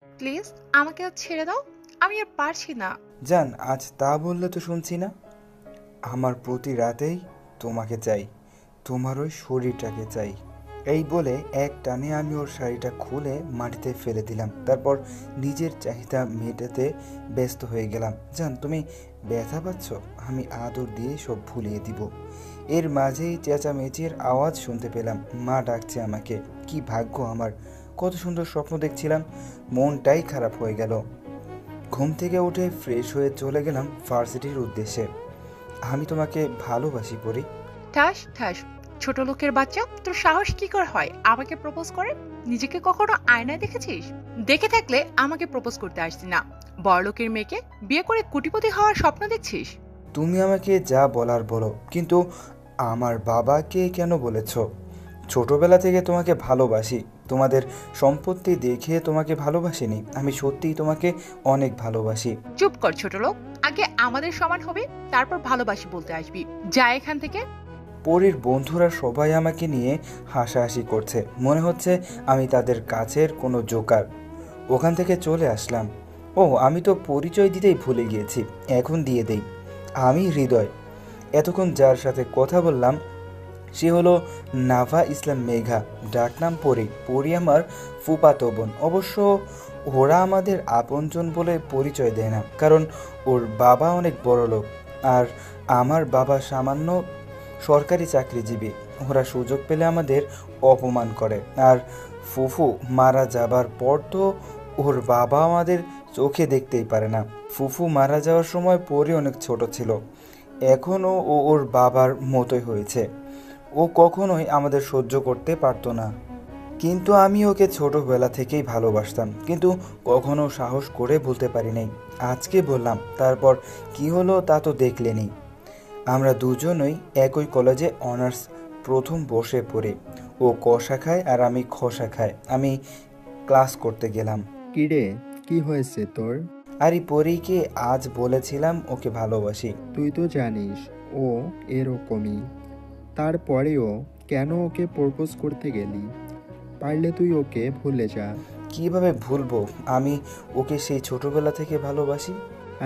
Please আমাকে আর ছেড়ে দাও। আমি আর পারছি না। জান, আজ তা বললে তো শুনছি না। আমার প্রতি রাতেই তোমাকে চাই, তোমার ওই শরীরটাকে চাই। এই বলে এক টানে আমি ওর শাড়িটা খুলে মাটিতে ফেলে দিলাম। তারপর নিজের চাহিদা মেটাতে ব্যস্ত হয়ে গেলাম। জান, তুমি ব্যথা পাচ্ছ? আমি আদর দিয়ে সব ভুলিয়ে দিব। এর মাঝেই চেঁচামেচির আওয়াজ শুনতে পেলাম। মা ডাকছে আমাকে। কি ভাগ্য আমার, কত সুন্দর স্বপ্ন দেখছিলাম। মনটাই খারাপ হয়ে গেল। ঘুম থেকে উঠে ফ্রেশ হয়ে চলে গেলাম ভার্সিটির উদ্দেশ্যে। আমি তোমাকে ভালোবাসি পরি। ঠাস ঠাস। ছোট লোকের বাচ্চা, তোর সাহস কি করে হয় আমাকে প্রপোজ করে? নিজেকে কখনো আয়নায় দেখেছিস? দেখে থাকলে আমাকে প্রপোজ করতে আসতি না। বড়লোকের মেয়েকে বিয়ে করে কোটিপতি হওয়ার স্বপ্ন দেখছিস? তুমি আমাকে যা বলার বলো, কিন্তু আমার বাবাকে কেন বলেছ? ছোটবেলা থেকে তোমাকে ভালোবাসি। তোমাদের সম্পত্তি দেখে তোমাকে ভালোবাসিনি, আমি সত্যিই তোমাকে অনেক ভালোবাসি। চুপ কর ছোট লোক। আগে আমাদের সমান হবে, তারপর ভালোবাসি বলতে আসবি। যা এখান থেকে। পরীর বন্ধুরা সবাই আমাকে নিয়ে হাসাহাসি করছে, মনে হচ্ছে আমি তাদের কাছের কোনো জোকার। ওখান থেকে চলে আসলাম। ও, আমি তো পরিচয় দিতেই ভুলে গিয়েছি, এখন দিয়ে দেই। আমি হৃদয়। এতক্ষণ যার সাথে কথা বললাম সে হলো নাভা ইসলাম মেঘা, ডাকনাম পরি। পরি আমার ফুফাতো বোন। অবশ্য ওরা আমাদের আপনজন বলে পরিচয় দেয় না, কারণ ওর বাবা অনেক বড় লোক আর আমার বাবা সামান্য সরকারি চাকরিজীবী। ওরা সুযোগ পেলে আমাদের অপমান করে। আর ফুফু মারা যাবার পর তো ওর বাবা আমাদের চোখে দেখতেই পারে না। ফুফু মারা যাওয়ার সময় পরি অনেক ছোট ছিল, এখনও ও ওর বাবার মতোই হয়েছে। ও কখনোই আমাদের সহ্য করতে পারতো না। কিন্তু আমি ওকে ছোটবেলা থেকেই ভালোবাসতাম, কিন্তু কখনো সাহস করে বলতে পারি নাই। আজকে বললাম, তারপর কি হলো তা তো দেখলেনি। আমরা দুজনই একই কলেজে অনার্স প্রথম বসে পড়ি। ও ক শাখায় আর আমি খ শাখায়। আমি ক্লাস করতে গেলাম। কিরে, কি হয়েছে তোর? আর এই পরীকে আজ বলেছিলাম ওকে ভালোবাসি। তুই তো জানিস ও এরকমই। তারপরেও কেন ওকে প্রপোজ করতে গেলি? পারলে তুই ওকে ভুলে যা। কিভাবে ভুলবো? আমি ওকে সেই ছোটবেলা থেকে ভালোবাসি।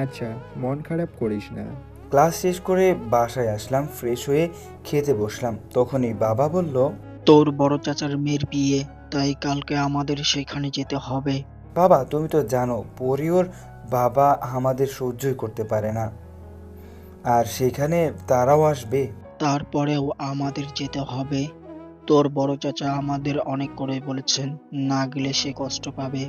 আচ্ছা, মন খারাপ করিস না। ক্লাস শেষ করে বাসায় আসলাম, ফ্রেশ হয়ে খেতে বসলাম। তখনই বাবা বলল, তোর বড় চাচার মেয়ের বিয়ে, তাই কালকে আমাদের সেখানে যেতে হবে। বাবা তুমি তো জানো পরিওর বাবা আমাদের সহ্যই করতে পারে না, আর সেখানে তারাও আসবে। তারপরেও আমাদের যেতে হবে। তোর বড় চাচা আমাদের অনেক করে বলেছেন, না গেলে সে কষ্ট পাবে।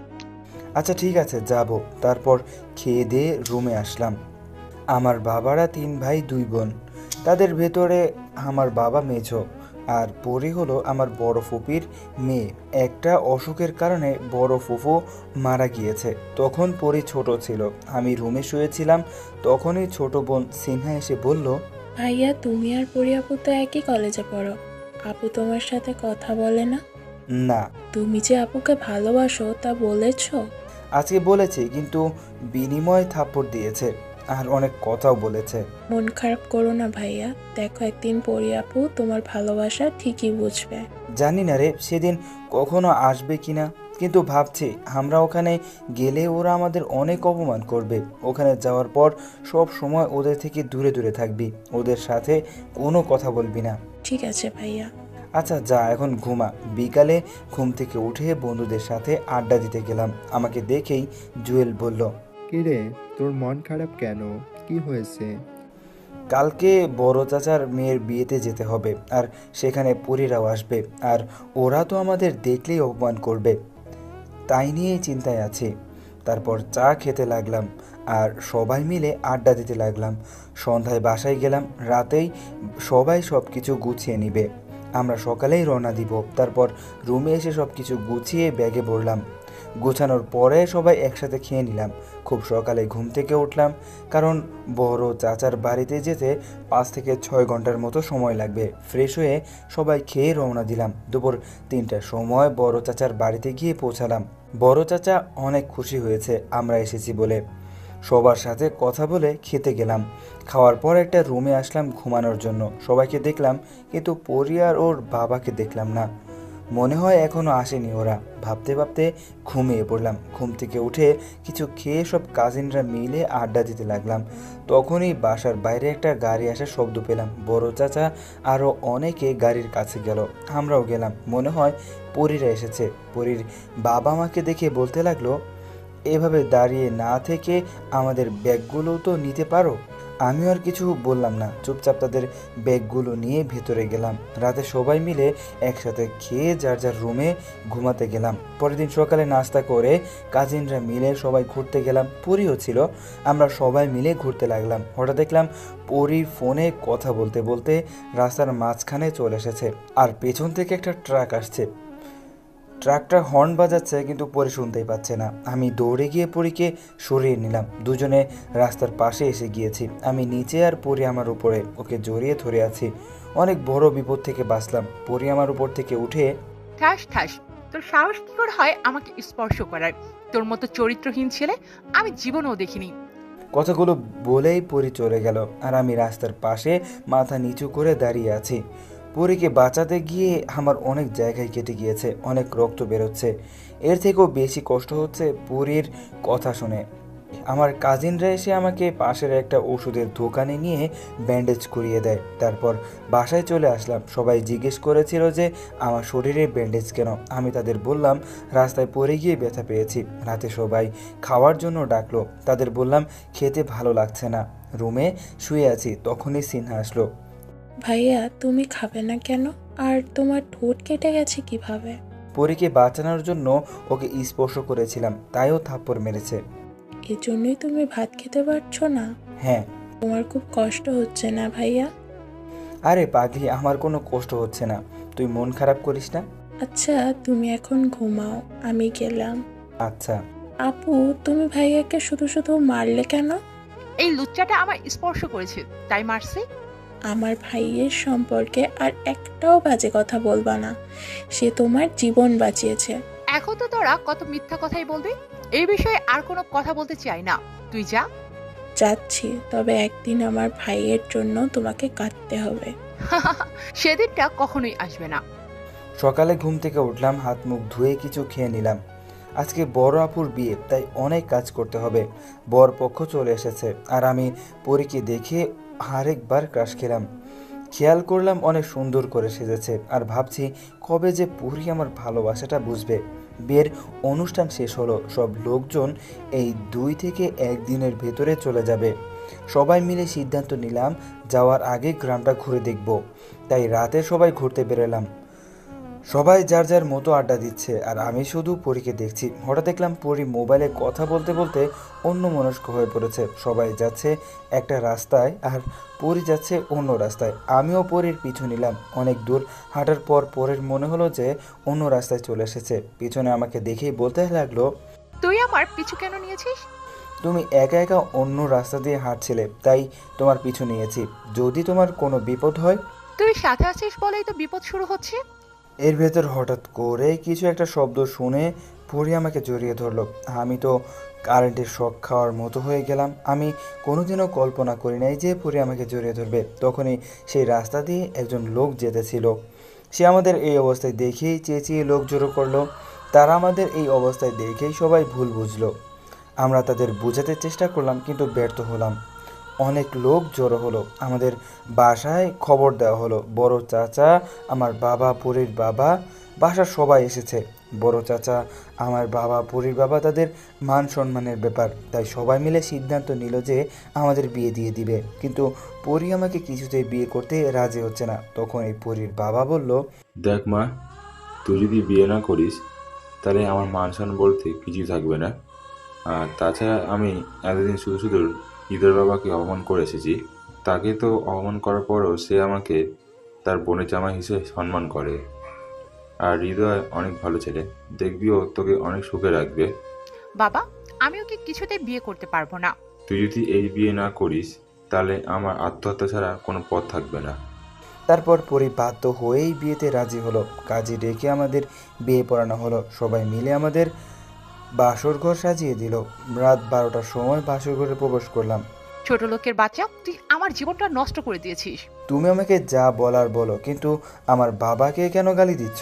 আচ্ছা ঠিক আছে, যাব। তারপর খেয়ে দিয়ে রুমে আসলাম। আমার বাবারা 3 ভাই 2 বোন। তাদের ভেতরে আমার বাবা মেঝো, আর পরি হলো আমার বড় ফুপির মেয়ে। একটা অসুখের কারণে বড় ফুফু মারা গিয়েছে, তখন পরি ছোট ছিল। আমি রুমে শুয়েছিলাম, তখনই ছোট বোন সিনহা এসে বলল, ভাইয়া, তুমি আর পরি আপু তো একই কলেজে পড়ো। আপু তোমার সাথে কথা বলে না? না। তুমি যে আপুকে ভালোবাসো তা বলেছো? আজকে বলেছি, কিন্তু বিনিময় থাপ্পড় দিয়েছে আর অনেক কথাও বলেছে। মন খারাপ করো না ভাইয়া, দেখো একদিন পরি আপু তোমার ভালোবাসা ঠিকই বুঝবে। জানি না রে সেদিন কখনো আসবে কিনা, কিন্তু ভাবছি আমরা ওখানে গেলে ওরা আমাদের অনেক অপমান করবে। ওখানে যাওয়ার পর সব সময় ওদের থেকে দূরে দূরে থাকবি, ওদের সাথে কোনো কথা বলবি না। ঠিক আছে ভাইয়া। আচ্ছা যা, এখন ঘুমা। বিকালে ঘুম থেকে উঠে বন্ধুদের সাথে আড্ডা দিতে গেলাম। আমাকে দেখেই জুয়েল বলল, কিরে, তোর মন খারাপ কেন? কি হয়েছে? কালকে বড় চাচার মেয়ের বিয়েতে যেতে হবে, আর সেখানে পরীরাও আসবে, আর ওরা তো আমাদের দেখলেই অপমান করবে, তাই নিয়েই চিন্তায় আছি। তারপর চা খেতে লাগলাম আর সবাই মিলে আড্ডা দিতে লাগলাম। সন্ধ্যায় বাসায় গেলাম, রাতেই সবাই সব কিছু গুছিয়ে নিবে, আমরা সকালেই রওনা দিব। তারপর রুমে এসে সব কিছু গুছিয়ে ব্যাগে ভরলাম। গোছানোর পরে সবাই একসাথে খেয়ে নিলাম। খুব সকালে ঘুম থেকে উঠলাম, কারণ বড় চাচার বাড়িতে যেতে 5 থেকে 6 ঘন্টার মতো সময় লাগবে। ফ্রেশ হয়ে সবাই খেয়ে রওনা দিলাম। দুপুর 3টার সময় বড় চাচার বাড়িতে গিয়ে পৌঁছালাম। বড় চাচা অনেক খুশি হয়েছে আমরা এসেছি বলে। সবার সাথে কথা বলে খেতে গেলাম। খাওয়ার পর একটা রুমে আসলাম ঘুমানোর জন্য। সবাইকে দেখলাম, কিন্তু পরি আর ওর বাবাকে দেখলাম না। মনে হয় এখনো আসেনি ওরা। ভাবতে ভাবতে ঘুমিয়ে পড়লাম। ঘুম থেকে উঠে কিছু খেয়ে সব কাজিনরা মিলে আড্ডা দিতে লাগলাম। তখনই বাসার বাইরে একটা গাড়ি আসার শব্দ পেলাম। বড় চাচা আরও অনেকে গাড়ির কাছে গেল, আমরাও গেলাম। মনে হয় পরীরা এসেছে। পরীর বাবা মাকে দেখে বলতে লাগলো, এভাবে দাঁড়িয়ে না থেকে আমাদের ব্যাগগুলো তো নিতে পারো। আমিও আর কিছু বললাম না, চুপচাপ তাদের ব্যাগগুলো নিয়ে ভেতরে গেলাম। রাতে সবাই মিলে একসাথে খেয়ে যার যার রুমে ঘুমাতে গেলাম। পরের দিন সকালে নাস্তা করে কাজিনরা মিলে সবাই ঘুরতে গেলাম। পরীও ছিল। আমরা সবাই মিলে ঘুরতে লাগলাম। হঠাৎ দেখলাম পরী ফোনে কথা বলতে বলতে রাস্তার মাঝখানে চলে এসেছে, আর পেছন থেকে একটা ট্রাক আসছে। ট্রাকটা হর্ন বাজাচ্ছে কিন্তু পরি শুনতেই পাচ্ছে না। আমি দৌড়ে গিয়ে পরীকে সরিয়ে নিলাম। দুজনে রাস্তার পাশে এসে গিয়েছি। আমি নিচে আর পরি আমার উপরে, ওকে জড়িয়ে ধরে আছি। অনেক বড় বিপদ থেকে বাঁচলাম। পরি আমার উপর থেকে উঠে, ঠাস ঠাস, তোর সাহস কি করে হয় আমাকে স্পর্শ করার? তোর মতো চরিত্রহীন ছেলে আমি জীবনেও দেখিনি। কথাগুলো বলেই পরি চলে গেল, আর আমি রাস্তার পাশে মাথা নিচু করে দাঁড়িয়ে আছি। পরীকে বাঁচাতে গিয়ে আমার অনেক জায়গায় কেটে গিয়েছে, অনেক রক্ত বেরোচ্ছে। এর থেকেও বেশি কষ্ট হচ্ছে পরীর কথা শুনে। আমার কাজিনরা এসে আমাকে পাশের একটা ওষুধের দোকানে নিয়ে ব্যান্ডেজ করিয়ে দেয়। তারপর বাসায় চলে আসলাম। সবাই জিজ্ঞেস করেছিল যে আমার শরীরে ব্যান্ডেজ কেন। আমি তাদের বললাম রাস্তায় পড়ে গিয়ে ব্যথা পেয়েছি। রাতে সবাই খাওয়ার জন্য ডাকলো। তাদের বললাম খেতে ভালো লাগছে না, রুমে শুয়ে আছি। তখনই সিনহা আসলো। ভাইয়া, তুমি খাবে না কেন? আর তোমার ঠোঁট কেটে গেছে কিভাবে? পরীকে বাঁচানোর জন্য ওকে স্পর্শ করেছিলাম, তাইও থাপ্পড় মেরেছে। এজন্যই তুমি ভাত খেতে পারছো না? হ্যাঁ। তোমার খুব কষ্ট হচ্ছে না ভাইয়া? আরে পাগলি, আমার কোনো কষ্ট হচ্ছে না, তুই মন খারাপ করিস না। আচ্ছা, তুমি এখন ঘুমাও, আমি গেলাম। আচ্ছা। আপু, তুমি ভাইয়াকে শুধু শুধু মারলে কেন? এই লুচ্চাটা আমার স্পর্শ করেছে তাই মারছি। আমার ভাইয়ের সম্পর্কে আর একটাও বাজে কথা বলবা না। সে তোমার জীবন বাঁচিয়েছে। এখন তো তোরা কত মিথ্যা কথাই বলবি। এই বিষয়ে আর কোনো কথা বলতে চাই না, তুই যা। যাচ্ছি, তবে একদিন আমার ভাইয়ের জন্য তোমাকে কাঁদতে হবে। সেদিনটা কখনোই আসবে না। সকালে ঘুম থেকে উঠলাম, হাত মুখ ধুয়ে কিছু খেয়ে নিলাম। আজকে বড় আপুর বিয়ে, তাই অনেক কাজ করতে হবে। বর পক্ষ চলে এসেছে, আর আমি পরীকে দেখে আরেকবার ক্রাশ খেলাম। খেয়াল করলাম অনেক সুন্দর করে সেজেছে, আর ভাবছি কবে যে পরী আমার ভালোবাসাটা বুঝবে। বিয়ের অনুষ্ঠান শেষ হলো। সব লোকজন এই 2 থেকে 1 দিনের ভেতরে চলে যাবে। সবাই মিলে সিদ্ধান্ত নিলাম যাওয়ার আগে গ্রামটা ঘুরে দেখব। তাই রাতে সবাই ঘুরতে বেরোলাম। সবাই যার যার মতো আড্ডা দিচ্ছে, আর আমি শুধু পরীকে দেখছি। হঠাৎ দেখলাম পরী মোবাইলে কথা বলতে বলতে অন্যমনস্ক হয়ে পড়েছে। সবাই যাচ্ছে একটা রাস্তায়, আর পরী যাচ্ছে অন্য রাস্তায়। আমিও পরীর পিছু নিলাম। অনেক দূর হাঁটার পর পরীর মনে হলো যে অন্য রাস্তায় চলে এসেছে। পিছনে আমাকে দেখেই বলতে লাগলো, তুই আমার পিছু কেন নিয়েছিস? তুমি একা একা অন্য রাস্তা দিয়ে হাঁটছিলে, তাই তোমার পিছু নিয়েছি, যদি তোমার কোনো বিপদ হয়। তুই সাথে আছিস বলেই তো বিপদ শুরু হচ্ছে। এর ভেতর হঠাৎ করে কিছু একটা শব্দ শুনে পরি আমাকে জড়িয়ে ধরলো। আমি তো কারেন্টের শক খাওয়ার মতো হয়ে গেলাম। আমি কোনোদিনও কল্পনা করি নাই যে পরি আমাকে জড়িয়ে ধরবে। তখনই সেই রাস্তা দিয়ে একজন লোক যেতেছিল। সে আমাদের এই অবস্থায় দেখেই চেঁচিয়ে লোক জড়ো করলো। তারা আমাদের এই অবস্থায় দেখেই সবাই ভুল বুঝলো। আমরা তাদের বোঝাতে চেষ্টা করলাম, কিন্তু ব্যর্থ হলাম। অনেক লোক জড়ো হলো। আমাদের বাসায় খবর দেওয়া হলো। বড় চাচা, আমার বাবা, পরীর বাবা, বাসার সবাই এসেছে। বড় চাচা, আমার বাবা, পরীর বাবা, তাদের মান সম্মানের ব্যাপার, তাই সবাই মিলে সিদ্ধান্ত নিল যে আমাদের বিয়ে দিয়ে দিবে। কিন্তু পরী আমাকে কিছুতেই বিয়ে করতে রাজি হচ্ছে না। তখন এই পরীর বাবা বলল, দেখ মা, তুই যদি বিয়ে না করিস তাহলে আমার মান সম্মান বলতে কিছুই থাকবে না। আর তাছাড়া আমি এতদিন শুধু শুধু ঈদের বাবাকে অপমান করে এসেছি। তাকে তো অপমান করার পরও সে আমাকে তার বোনের জামাই হিসেবে সম্মান করে। আর হৃদয় অনেক ভালো ছেলে, দেখবি ও তোকে অনেক সুখে রাখবে। বাবা, আমি ওকে কিছুতেই বিয়ে করতে পারবো না। তুই যদি এই বিয়ে না করিস তাহলে আমার আত্মহত্যা ছাড়া কোনো পথ থাকবে না। তারপর পরি বাধ্য হয়েই বিয়েতে রাজি হলো। কাজী ডেকে আমাদের বিয়ে পড়ানো হলো। সবাই মিলে আমাদের বাসর ঘর সাজিয়ে দিল। রাত 12টার সময় বাসর ঘরে প্রবেশ করলাম। ছোট লোকের বাচ্চা, তুই আমার জীবনটা নষ্ট করে দিয়েছিস। তুমি আমাকে যা বলার বলো, কিন্তু আমার বাবাকে কেন গালি দিচ্ছ?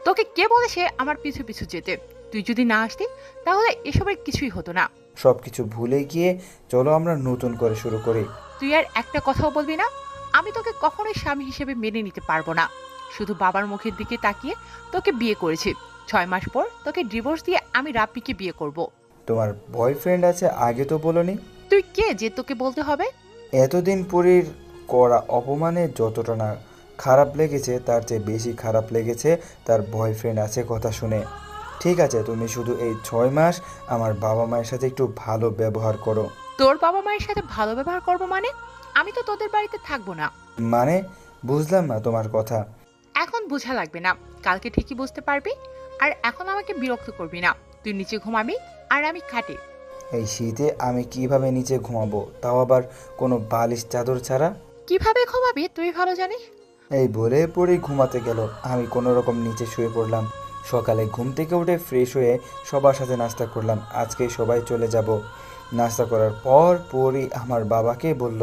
তোকে কে বলেছে আমার পিছু পিছু যেতে? তুই যদি না আসতি তাহলে এসবের কিছুই হতো না। সব কিছু ভুলে গিয়ে চলো আমরা নতুন করে শুরু করি। তুই আর একটা কথাও বলবি না? আমি তোকে কখনোই স্বামী হিসেবে মেনে নিতে পারবো না। শুধু বাবার মুখের দিকে তাকিয়ে তোকে বিয়ে করেছি। 6 মাস পর তোকে ডিভোর্স দিয়ে আমি রাব্বিকে বিয়ে করব। তোমার বয়ফ্রেন্ড আছে আগে তো বলনি। তুই কে যে তোকে বলতে হবে? এতদিন পরীর করা অপমানে যতটা না খারাপ লেগেছে তার চেয়ে বেশি খারাপ লেগেছে তার বয়ফ্রেন্ড আছে কথা শুনে। ঠিক আছে, তুমি শুধু এই 6 মাস আমার বাবা মায়ের সাথে একটু ভালো ব্যবহার করো। তোর বাবা মায়ের সাথে ভালো ব্যবহার করবো মানে? আমি তো তোদের বাড়িতে থাকবো না। মানে বুঝলাম না তোমার কথা। এখন বোঝা লাগবে না, কালকে ঠিকই বুঝতে পারবি। আর এখন আমাকে বিরক্ত করবি না। তুই নিচে ঘুমাবি আর আমি খাটে। এই শীতে আমি কিভাবে নিচে ঘুমাবো, তাও আবার কোনো বালিশ চাদর ছাড়া? কিভাবে ঘুমাবি তুই ভালো জানিস। এই বলে পরেই ঘুমাতে গেল। আমি কোনো রকম নিচে শুয়ে পড়লাম। সকালে ঘুম থেকে উঠে ফ্রেশ হয়ে সবার সাথে নাস্তা করলাম। আজকে সবাই চলে যাব। নাস্তা করার পর পরই আমার বাবাকে বলল,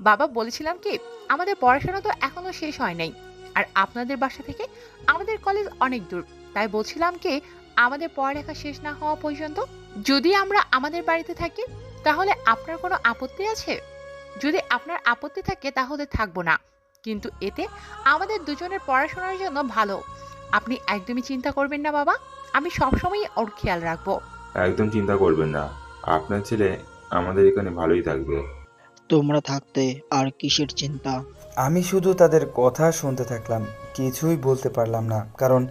বাবা, বলেছিলাম কি আমাদের পড়াশোনা তো এখনো শেষ হয় নাই। আর আপনাদের বাসা থেকে আমাদের কলেজ অনেক দূর। তাই বলছিলাম কি আমাদের পড়ালেখা শেষ না হওয়া পর্যন্ত যদি আমরা আমাদের বাড়িতে থাকি তাহলে আপনার কোনো আপত্তি আছে? যদি আপনার আপত্তি থাকে তাহলে থাকবো না, কিন্তু এতে আমাদের দুজনের পড়াশোনার জন্য ভালো। আপনি একদমই চিন্তা করবেন না বাবা, আমি সবসময় ওর খেয়াল রাখবো। একদম চিন্তা করবেন না, আপনার ছেলে আমাদের এখানে ভালোই থাকবে। তোমরা থাকতে আর কিসের চিন্তা? আমি শুধু তাদের কথা শুনতে থাকলাম, কিছুই বলতে পারলাম না, কারণ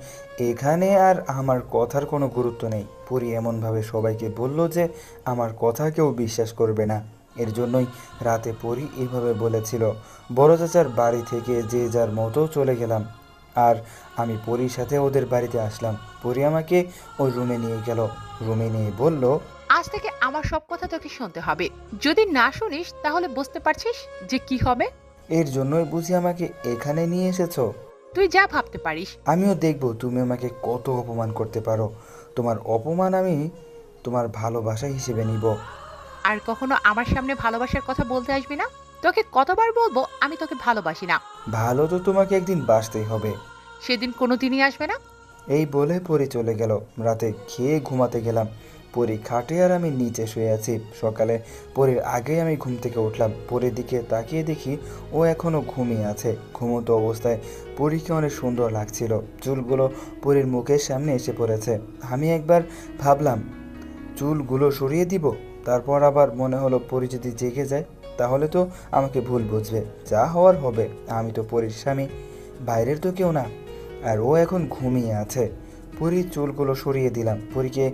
এখানে আর আমার কথার কোনো গুরুত্ব নেই। পরি এমনভাবে সবাইকে বলল যে আমার কথা কেউ বিশ্বাস করবে না। এর জন্যই রাতে পরি এভাবে বলেছিল। বড় চাচার বাড়ি থেকে যে যার মতো চলে গেলাম, আর আমি পরির সাথে ওদের বাড়িতে আসলাম। পরি আমাকে ওই রুমে নিয়ে গেল। রুমে নিয়ে বলল, আজ থেকে আমার সব কথা তোকে শুনতে হবে। যদি না শুনিস তাহলে বুঝতে পারছিস যে কি হবে। এর জন্যই বুঝি আমাকে এখানে নিয়ে এসেছো? তুই যা ভাবতে পারিস। আমিও দেখব তুমি আমাকে কত অপমান করতে পারো। তোমার অপমান আমি তোমার ভালোবাসা হিসেবে নিব। আর কখনো আমার সামনে ভালোবাসার কথা বলতে আসবি না। তোকে কতবার বলবো আমি তোকে ভালোবাসি না। ভালো তো তোমাকে একদিন বাসতেই হবে। সেদিন কোনোদিনই আসবে না। এই বলে পরি চলে গেল। রাতে খেয়ে ঘুমাতে গেলাম। পরি খাটে আর আমি নিচে শুয়ে আছি। সকালে পরির আগেই আমি ঘুম থেকে উঠলাম। পরির দিকে তাকিয়ে দেখি ও এখনও ঘুমিয়ে আছে। ঘুমন্ত অবস্থায় পরীকে অনেক সুন্দর লাগছিল। চুলগুলো পরির মুখের সামনে এসে পড়েছে। আমি একবার ভাবলাম চুলগুলো সরিয়ে দিব, তারপর আবার মনে হলো পরি যদি জেগে যায় তাহলে তো আমাকে ভুল বুঝবে। যা হওয়ার হবে, আমি তো পরির স্বামী, বাইরের তো কেউ না। আর ও এখন ঘুমিয়ে আছে। পরীর চুলগুলো সরিয়ে দিলাম। পরীকে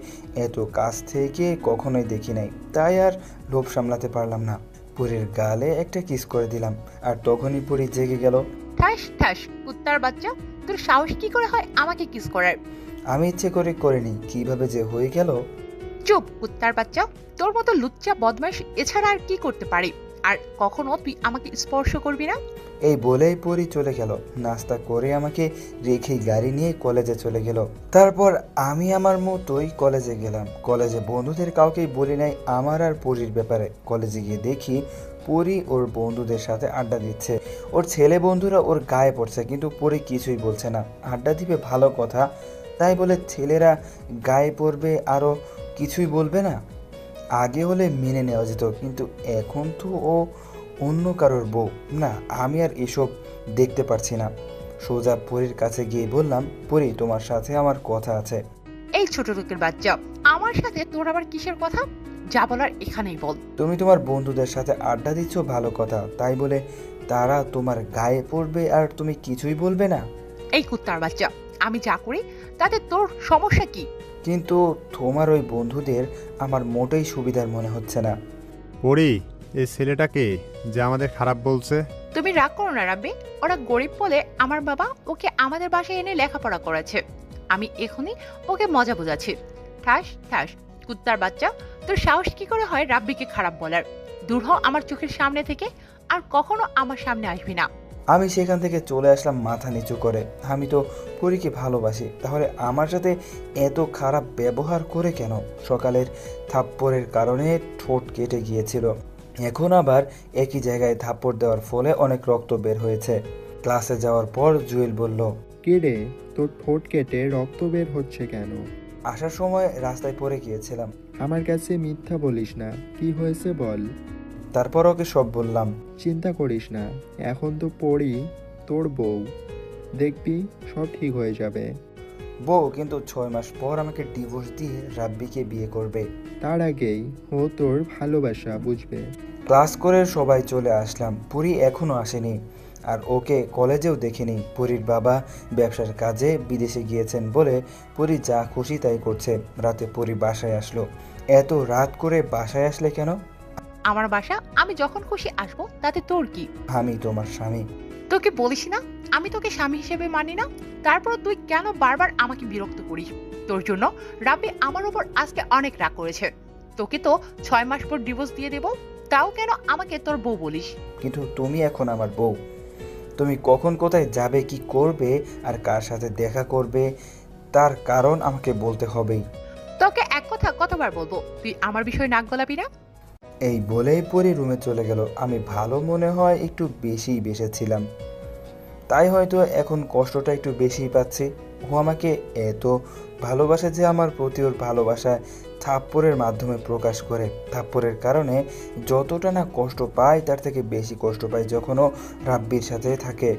এত কাছ থেকে কখনোই দেখি নাই, তাই আর লোভ সামলাতে পারলাম না। পরীর গালে একটা কিস করে দিলাম, আর তখনই পরী জেগে গেল। ঠাস ঠাস, কুত্তার বাচ্চা, তোর সাহস কি করে হয় আমাকে কিস করার? আমি ইচ্ছে করে করিনি, কিভাবে যে হয়ে গেল। চুপ কুত্তার বাচ্চা, তোর মতো লুচ্চা বদমাইশ এছাড়া আর কি করতে পারি? আর কখনো তুই আমাকে স্পর্শ করবি না। এই বলেই পরি চলে গেল। নাস্তা করে আমাকে রেখেই গাড়ি নিয়ে কলেজে চলে গেল। তারপর আমি আমার মতোই কলেজে গেলাম। কলেজে বন্ধুদের কাউকেই বলি নাই আমার আর পরির ব্যাপারে। কলেজে গিয়ে দেখি পরি ওর বন্ধুদের সাথে আড্ডা দিচ্ছে। ওর ছেলে বন্ধুরা ওর গায়ে পড়ছে, কিন্তু পরি কিছুই বলছে না। আড্ডা দিবে ভালো কথা, তাই বলে ছেলেরা গায়ে পড়বে আরও কিছুই বলবে না? আগে হলে মেনে নেওয়া যেত, কিন্তু এখন তো ও অন্য কারোর বউ। না, আমি আর এসব দেখতে পারছি না। সোজা পরীর কাছে গিয়ে বললাম, পরী, তোমার সাথে আমার কথা আছে। এই ছোট লোকের বাচ্চা, আমার সাথে তোর আবার কিসের কথা? যা বলার এখানেই বল। তুমি তোমার বন্ধুদের সাথে আড্ডা দিচ্ছ ভালো কথা, তাই বলে তারা তোমার গায়ে পড়বে আর তুমি কিছুই বলবে না? এই কুত্তার বাচ্চা, আমি যা করি তাতে তোর সমস্যা কি? কিন্তু তোমার ওই বন্ধুদের আমার মোটেই সুবিধার মনে হচ্ছে না। পরি, এই ছেলেটাকে যে আমাদের খারাপ বলছে। তুমি রাগ করো না রাব্বি, ওরা গরিব বলে আমার বাবা ওকে আমাদের বাসায় এনে লেখাপড়া করেছে। আমি এখনই ওকে মজা বোঝাচ্ছি। ঠাস ঠাস, কুত্তার বাচ্চা, তোর সাহস কি করে হয় রাব্বিকে খারাপ বলার? দূর হ আমার চোখের সামনে থেকে, আর কখনো আমার সামনে আসবি না। আমি সেখান থেকে চলে আসলাম মাথা নিচু করে। আমি তো পরীকে ভালোবাসি, তাহলে আমার সাথে এত খারাপ ব্যবহার করে কেন? সকালের থাপ্পড়ের কারণে ঠোঁট কেটে গিয়েছিল, এখন আবার একই জায়গায় থাপ্পড় দেওয়ার ফলে অনেক রক্ত বের হয়েছে। ক্লাসে যাওয়ার পর জুয়েল বলল, কে রে, তোর ঠোঁট কেটে রক্ত বের হচ্ছে কেন? আসার সময় রাস্তায় পড়ে গিয়েছিলাম। আমার কাছে মিথ্যা বলিস না, কি হয়েছে বল। তারপর ওকে সব বললাম। চিন্তা করিস না, এখন তো পড়ি তোর বউ, দেখবি সব ঠিক হয়ে যাবে। বউ কিন্তু 6 মাস পর আমাকে ডিভোর্স দিয়ে রাব্বিকে বিয়ে করবে। তার আগেই ও তোর ভালোবাসা বুঝবে। ক্লাস করে সবাই চলে আসলাম। পুরী এখনো আসেনি, আর ওকে কলেজেও দেখিনি। পুরীর বাবা ব্যবসার কাজে বিদেশে গিয়েছেন বলে পুরী যা খুশি তাই করছে। রাতে পুরী বাসায় আসলো। এত রাত করে বাসায় আসলে কেন? আমার বাসা, আমি যখন খুশি আসবো, তাতে তোর কি? আমি তোমার স্বামী। তোকে বলিস না আমি তোকে স্বামী হিসেবে মানি না? তারপর তুই কেন বারবার আমাকে বিরক্ত করিস? তোর জন্য রাব্বি আমার উপর আজকে অনেক রাগ করেছে। তোকে তো 6 মাস পর ডিভোর্স দিয়ে দেব, তাও কেন আমাকে তোর বউ বলিস? কিন্তু তুমি এখন আমার বউ। তুমি কখন কোথায় যাবে, কি করবে, আর কার সাথে দেখা করবে, তার কারণ আমাকে বলতে হবেই। তোকে এক কথা কতবার বলবো, তুই আমার বিষয়ে নাক গলাবি না? এই বলেই পরে রুমে চলে গেল। আমি ভালো মনে হয় একটু বেশিই বেসেছিলাম, তাই হয়তো এখন কষ্টটা একটু বেশিই পাচ্ছি। ও আমাকে এত ভালোবাসে যে আমার প্রতি ওর ভালোবাসা থাপ্পড়ের মাধ্যমে প্রকাশ করে। থাপ্পড়ের কারণে যতটা না কষ্ট পাই, তার থেকে বেশি কষ্ট পাই যখন ও রাব্বির সাথে থাকে।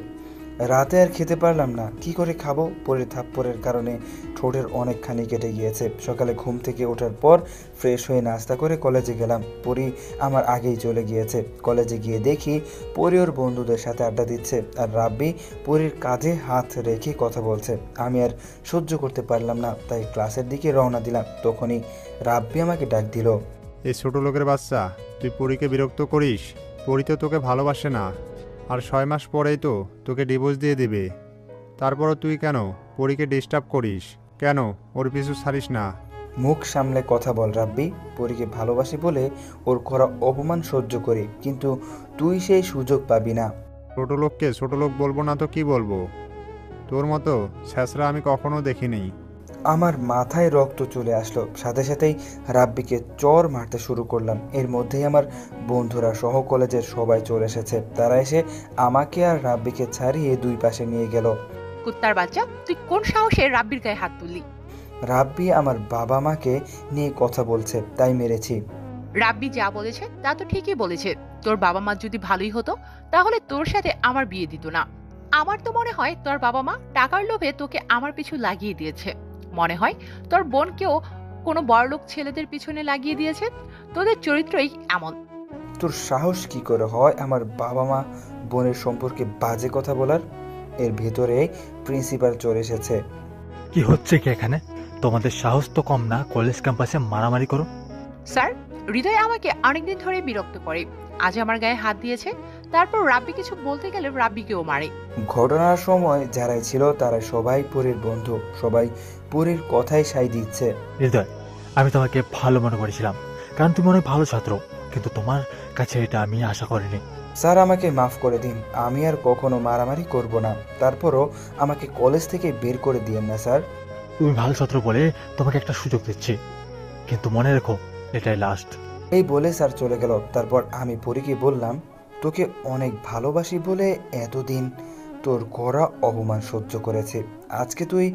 রাতে আর খেতে পারলাম না, কি করে খাবো? পরে থাপ্পড়ের কারণে ঠোঁটের অনেকখানি কেটে গিয়েছে। সকালে ঘুম থেকে ওঠার পর ফ্রেশ হয়ে নাস্তা করে কলেজে গেলাম। পরি আমার আগেই চলে গিয়েছে। কলেজে গিয়ে দেখি পরি ওর বন্ধুদের সাথে আড্ডা দিচ্ছে, আর রাব্বি পরির কাঁধে হাত রেখে কথা বলছে। আমি আর সহ্য করতে পারলাম না, তাই ক্লাসের দিকে রওনা দিলাম। তখনই রাব্বি আমাকে ডাক দিল। এই ছোট লোকের বাচ্চা, তুই পরীকে বিরক্ত করিস? পরী তো তোকে ভালোবাসে না, আর 6 মাস পরেই তো তোকে ডিভোর্স দিয়ে দিবে। তারপরও তুই কেন পরীকে ডিস্টার্ব করিস? কেন ওর পিছু ছাড়িস না? মুখ সামলে কথা বল রাব্বি। পরীকে ভালোবাসি বলে ওর করা অপমান সহ্য করি, কিন্তু তুই সেই সুযোগ পাবি না। ছোট লোককে ছোট লোক বলবো না তো কি বলবো? তোর মতো ছ্যাঁচড়া আমি কখনো দেখিনি। আমার মাথায় রক্ত চলে আসলো। সাথে সাথেই রাব্বিকে চর মারতে শুরু করলাম। এর মধ্যেই আমার বন্ধুরা সহ কলেজের সবাই চলে এসেছে। তারা এসে আমাকে আর রাব্বিকে ছাড়িয়ে দুই পাশে নিয়ে গেল। কুত্তার বাচ্চা, তুই কোন সাহসে রাব্বির গায়ে হাত তুললি? রাব্বি আমার বাবা মাকে নিয়ে কথা বলছে, তাই মেরেছি। রাব্বি যা বলেছে তা তো ঠিকই বলেছে। তোর বাবা মা যদি ভালোই হতো, তাহলে তোর সাথে আমার বিয়ে দিত না। আমার তো মনে হয় তোর বাবা মা টাকার লোভে তোকে আমার পিছু লাগিয়ে দিয়েছে। মনে হয় তোর বোনকেও কোনো বড়লোক ছেলেদের পিছনে লাগিয়ে দিয়েছে। তোদের চরিত্রই এমন। তোর সাহস কি করে হয় আমার বাবা মা বোনের সম্পর্কে বাজে কথা বলার? এর ভেতরে প্রিন্সিপাল চলে এসেছে। কি হচ্ছে কি এখানে? তোমাদের সাহস তো কম না, কলেজ ক্যাম্পাসে মারামারি করো। স্যার, হৃদয় আমাকে অনেকদিন ধরে বিরক্ত করে। আজ আমার গায়ে হাত দিয়েছে, তারপর রাব্বি কিছু বলতে গেলে রাব্বিকেও মারে। ঘটনার সময় যারাই ছিল তারা সবাই পুরীর বন্ধু, সবাই পুরীর কথাই সাই দিচ্ছে। হৃদয়, আমি তোমাকে ভালো মনে করেছিলাম, কারণ তুমি অনেক ভালো ছাত্র, কিন্তু তোমার কাছে এটা আমি আশা করিনি। স্যার, আমাকে মাফ করে দিন। আমি আর কখনো মারামারি করব না। তারপরও আমাকে কলেজ থেকে বের করে দিয়েন না স্যার। তুমি ভালো ছাত্র বলে তোমাকে একটা সুযোগ দিচ্ছি, কিন্তু মনে রেখো এটাই লাস্ট। এই বলে স্যার চলে গেল। তারপর আমি পরীকে বললাম, তোকে অনেক ভালোবাসি বলে এতদিন তোর করা অপমান সহ্য করেছে। আজকে তুই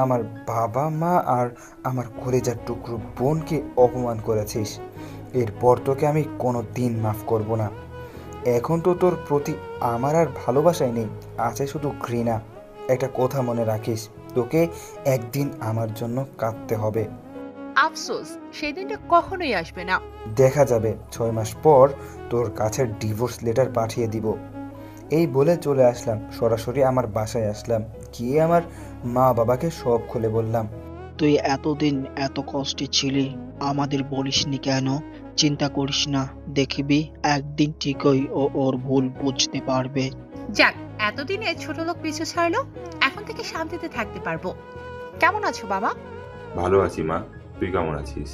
আমার বাবা মা আর আমার কলেজার টুকরো বোনকে অপমান করেছিস। এরপর তোকে আমি কোনো দিন মাফ করব না। এখন তো তোর প্রতি আমার আর ভালোবাসাই নেই, আছে শুধু ঘৃণা। একটা কথা মনে রাখিস, তোকে একদিন আমার জন্য কাঁদতে হবে। আফসোস, সেই দিনটা কখনোই আসবে না। দেখা যাবে 6 মাস পর তোর কাছে ডিভোর্স লেটার পাঠিয়ে দিব। এই বলে চলে আসলাম। সরাসরি আমার বাসায় আসলাম। গিয়ে আমার মা বাবাকে সব খুলে বললাম। তুই এতদিন এত কষ্টে ছিলি, আমাদের বলিসনি কেন? চিন্তা করিস না, দেখবি একদিন ঠিকই ও ওর ভুল বুঝতে পারবে। যাক, এতদিনে ছোট লোক পিছু ছাড়লো, এখন থেকে শান্তিতে থাকতে পারবো। কেমন আছো বাবা? ভালো আছি মা, তুই কেমন আছিস?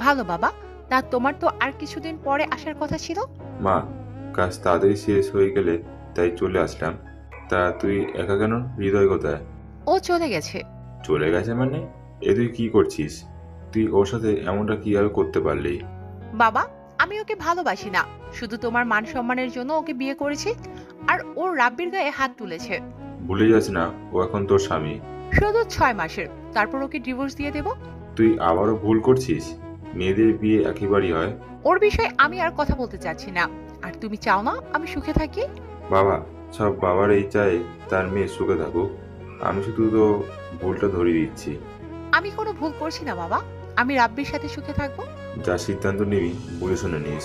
ভালো বাবা। তা তোমার তো আর কিছুদিন পরে আসার কথা ছিল। মা, কাজ তাড়াতাড়ি শেষ হয়ে গেলে তাই চলে আসলাম। তা তুই একা কেন? হৃদয় কোথায়? ও চলে গেছে। চলে গেছে মানে? এ তুই কি করছিস? তুই ওর সাথে এমনটা কিভাবে করতে পারলি? বাবা, আমি ওকে ভালোবাসি না, শুধু তোমার মান সম্মানের জন্য ওকে বিয়ে করেছি। আর ওর রাব্বির গায়ে হাত তুলেছে। ভুলে যাস না ও এখন তোর স্বামী। শুধু 6 মাসের, তারপর ওকে ডিভোর্স দিয়ে দেব। তুই আবারও ভুল করছিস। মেয়েদের বিয়ে একইবারই হয়। ওর বিষয়ে আমি আর কথা বলতে চাচ্ছি না। আর তুমি চাও না আমি সুখে থাকি? বাবা, সব বাবার এই চাই তার মেয়ে সুখে থাকুক। আমি শুধু তো ভুলটা ধরিয়ে দিচ্ছি। আমি কোনো ভুল করছি না বাবা, আমি রাব্বির সাথে সুখে থাকবো। যা সিদ্ধান্ত নিবি বুঝে শুনে নিস,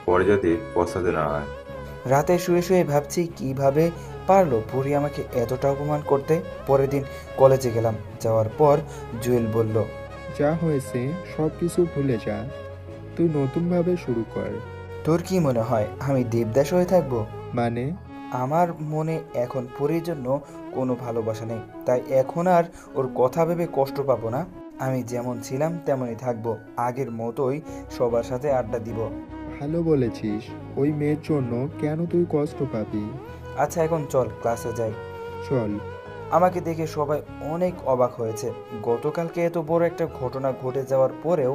পরে যাতে পস্তাতে না হয়। রাতে শুয়ে শুয়ে ভাবছি কিভাবে পারলো পরি আমাকে এতটা অপমান করতে। পরের দিন কলেজে গেলাম। যাওয়ার পর জুয়েল বলল, যা হয়েছে সব কিছু ভুলে যা, তুই নতুনভাবে শুরু কর। তোর কি মনে হয় আমি দেবদাস হয়ে থাকবো? মানে? আমার মনে এখন পরির জন্য কোনো ভালোবাসা নেই, তাই এখন আর ওর কথা ভেবে কষ্ট পাবো না। আমি যেমন ছিলাম তেমনই থাকবো, আগের মতোই সবার সাথে আড্ডা দিব। ভালো বলেছিস, ওই মেয়ের জন্য কেন তুই কষ্ট পাবি? আচ্ছা এখন চল ক্লাসে যাই। চল। আমাকে দেখে সবাই অনেক অবাক হয়েছে। গতকালকে এত বড় একটা ঘটনা ঘটে যাওয়ার পরেও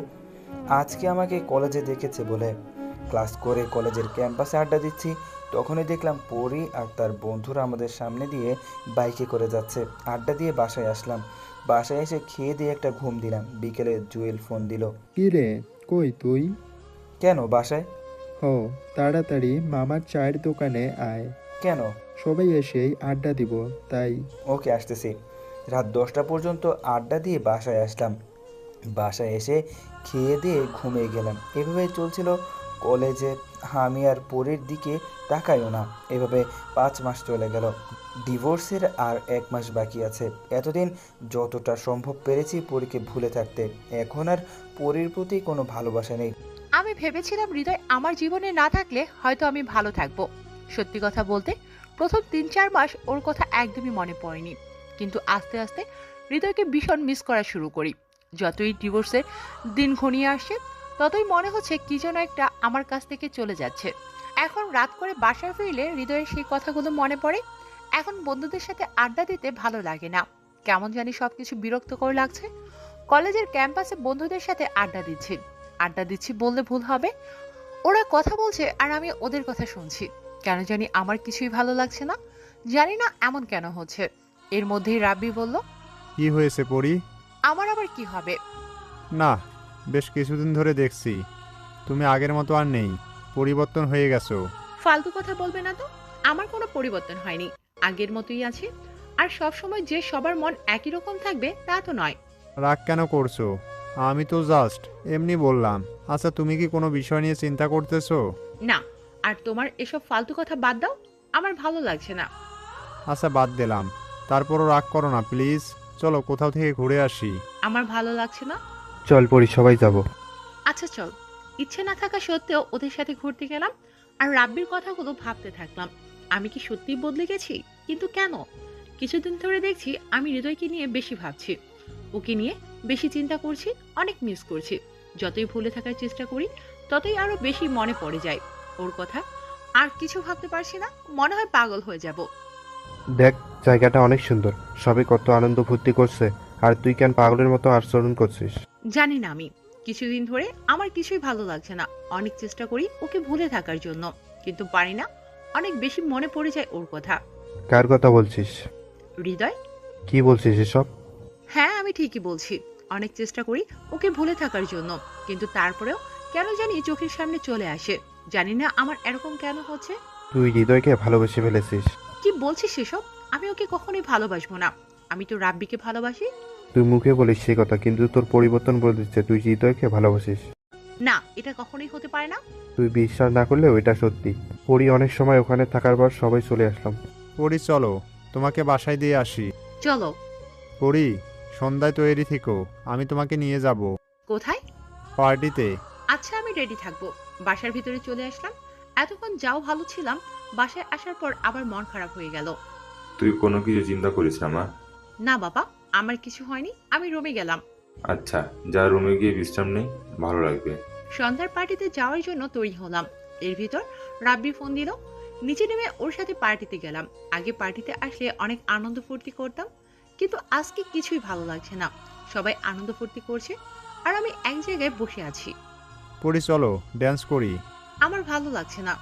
আজকে আমাকে কলেজে দেখেছে বলে। ক্লাস করে কলেজের ক্যাম্পাসে আড্ডা দিচ্ছি, তখনই দেখলাম পরি আর তার বন্ধুরা আমাদের সামনে দিয়ে বাইকে করে যাচ্ছে। আড্ডা দিয়ে বাসায় আসলাম। বাসায় এসে খেয়ে দিয়ে একটা ঘুম দিলাম। বিকেলে জুয়েল ফোন দিল। কি রে, কই তুই? কেন বাসায়? ও, তাড়াতাড়ি মামার চায়ের দোকানে আয়, কেন? সবাই এসেই আড্ডা দিব তাই। ওকে আসতেছি। রাত 10টা পর্যন্ত আড্ডা দিয়ে বাসায় আসলাম। বাসায় এসে খেয়ে দিয়ে ঘুমিয়ে গেলাম। এভাবে চলছিল কলেজে। আমি আর পরের দিকে তাকাইও না। এভাবে 5 মাস চলে গেল। ডিভোর্সের আর 1 মাস বাকি আছে। এতদিন যতটা সম্ভব পেরেছি পরীকে ভুলে থাকতে। এখন আর পরীর প্রতি কোনো ভালোবাসা নেই। আমি ভেবেছিলাম হৃদয় আমার জীবনে না থাকলে হয়তো আমি ভালো থাকবো। সত্যি কথা বলতে প্রথম 3-4 মাস ওর কথা একদমই মনে পড়েনি, কিন্তু আস্তে আস্তে হৃদয়কে ভীষণ মিস করা শুরু করি। যতই ডিভোর্সের দিন ঘনিয়ে আসছে ততই মনে হচ্ছে কি যেন একটা আমার কাছ থেকে চলে যাচ্ছে। এখন রাত করে বাসায় ফিরলে হৃদয়ের সেই কথাগুলো মনে পড়ে। এখন বন্ধুদের সাথে আড্ডা দিতে ভালো লাগে না, কেমন জানি সবকিছু বিরক্তকর লাগছে। কলেজের ক্যাম্পাসে বন্ধুদের সাথে আড্ডা দিচ্ছি বললে ভুল হবে। ওরা কথা বলছে আর আমি ওদের কথা শুনছি। কেন জানি আমার কিছুই ভালো লাগছে না। জানি না এমন কেন হচ্ছে। এর মধ্যেই রাব্বি বলল, কি হয়েছে পরি? আমার আবার কি হবে? না, বেশ কিছুদিন ধরে দেখছি তুমি আগের মতো আর নেই, পরিবর্তন হয়ে গেছো। ফালতু কথা বলবে না তো। আমার কোনো পরিবর্তন হয়নি, আগের মতোই আছে। আর সব সময় যে সবার মন একই রকম থাকবে তা তো নয়। রাগ কেন করছো? আমি তো জাস্ট এমনি বললাম। আচ্ছা, তুমি কি কোনো বিষয় নিয়ে চিন্তা করতেছো? না, আর তোমার এসব ফালতু কথা বাদ দাও, আমার ভালো লাগছে না। আচ্ছা, বাদ দিলাম। তারপরও রাগ করো না প্লিজ। চলো কোথাও থেকে ঘুরে আসি। আমার ভালো লাগছে না। চল পরি, সবাই যাব। আচ্ছা চল। ইচ্ছে না থাকা সত্ত্বেও ওদের সাথে ঘুরতে গেলাম আর রাব্বির কথাগুলো ভাবতে থাকলাম। আমি কি সত্যিই বদলে গেছি? কিন্তু কেন? কিছুদিন ধরে দেখছি আমি হৃদয়কে নিয়ে বেশি ভাবছি, ওকে নিয়ে বেশি চিন্তা করছি, অনেক মিস করছি। যতই ভুলে থাকার চেষ্টা করি ততই আরো বেশি মনে পড়ে যায় ওর কথা। আর কিছু ভাবতে পারছি না, মনে হয় পাগল হয়ে যাব। দেখ, জায়গাটা অনেক সুন্দর, সবাই কত আনন্দ ফুর্তি করছে, আর তুই কেন পাগলের মতো আচরণ করছিস? জানি না, আমি কিছুদিন ধরে আমার কিছুই ভালো লাগছে না। অনেক চেষ্টা করি ওকে ভুলে থাকার জন্য, কিন্তু পারি না। অনেক বেশি মনে পড়ে যায় ওর কথা। কার কথা বলছিস? হৃদয়। কি বলছিস এসব? হ্যাঁ, আমি ঠিকই বলছি। অনেক চেষ্টা করি ওকে ভুলে থাকার জন্য, কিন্তু তারপরেও কেন জানি চোখের সামনে চলে আসে। জানি না আমার এরকম কেন হচ্ছে। তুই হৃদয়কে ভালোবেসে ফেলেছিস? কি বলছিস সেসব? আমি ওকে কখনোই ভালোবাসবো না। আমি তো রাব্বিকে ভালোবাসি। তুই মুখে বলিস সে কথা, কিন্তু তোর পরিবর্তন বলে দিচ্ছে তুই হৃদয়কে ভালোবাসিস। না, এটা কখনোই হতে পারে না। তুই বিশ্বাস না করলেও এটা সত্যি। পরি অনেক সময় ওখানে থাকার পর সবাই চলে আসলাম। পরি চলো, তোমাকে বাসায় দিয়ে আসি। চলো। পরি, সন্ধ্যায় তৈরি থেকো, আমি তোমাকে নিয়ে যাব কোথায়? পার্টিতে। আচ্ছা, আমি রেডি থাকবো। বাসার ভিতরে চলে আসলাম। এতক্ষণ যাও ভালো ছিলাম, বাসায় আসার পর আবার মন খারাপ হয়ে গেল। তুই কোনো কিছু চিন্তা করিস না মা। না বাবা, আমার কিছু হয়নি, আমি রুমে গেলাম। আচ্ছা, যা রুমে গিয়ে বিশ্রাম নেই, ভালো লাগবে। সন্ধ্যার পার্টিতে যাওয়ার জন্য তৈরি হলাম। এর ভিতর রাব্বি ফোন দিল। নিচে নেমে ওর সাথে পার্টিতে গেলাম। আগে পার্টিতে আসলে অনেক আনন্দ ফুর্তি করতাম, কিন্তু আজকে কিছুই ভালো লাগছে না। সবাই আনন্দ ফুর্তি করছে আর আমি এক জায়গায় বসে আছি। পরি চলো, ড্যান্স করি। আমার ভালো লাগছে না।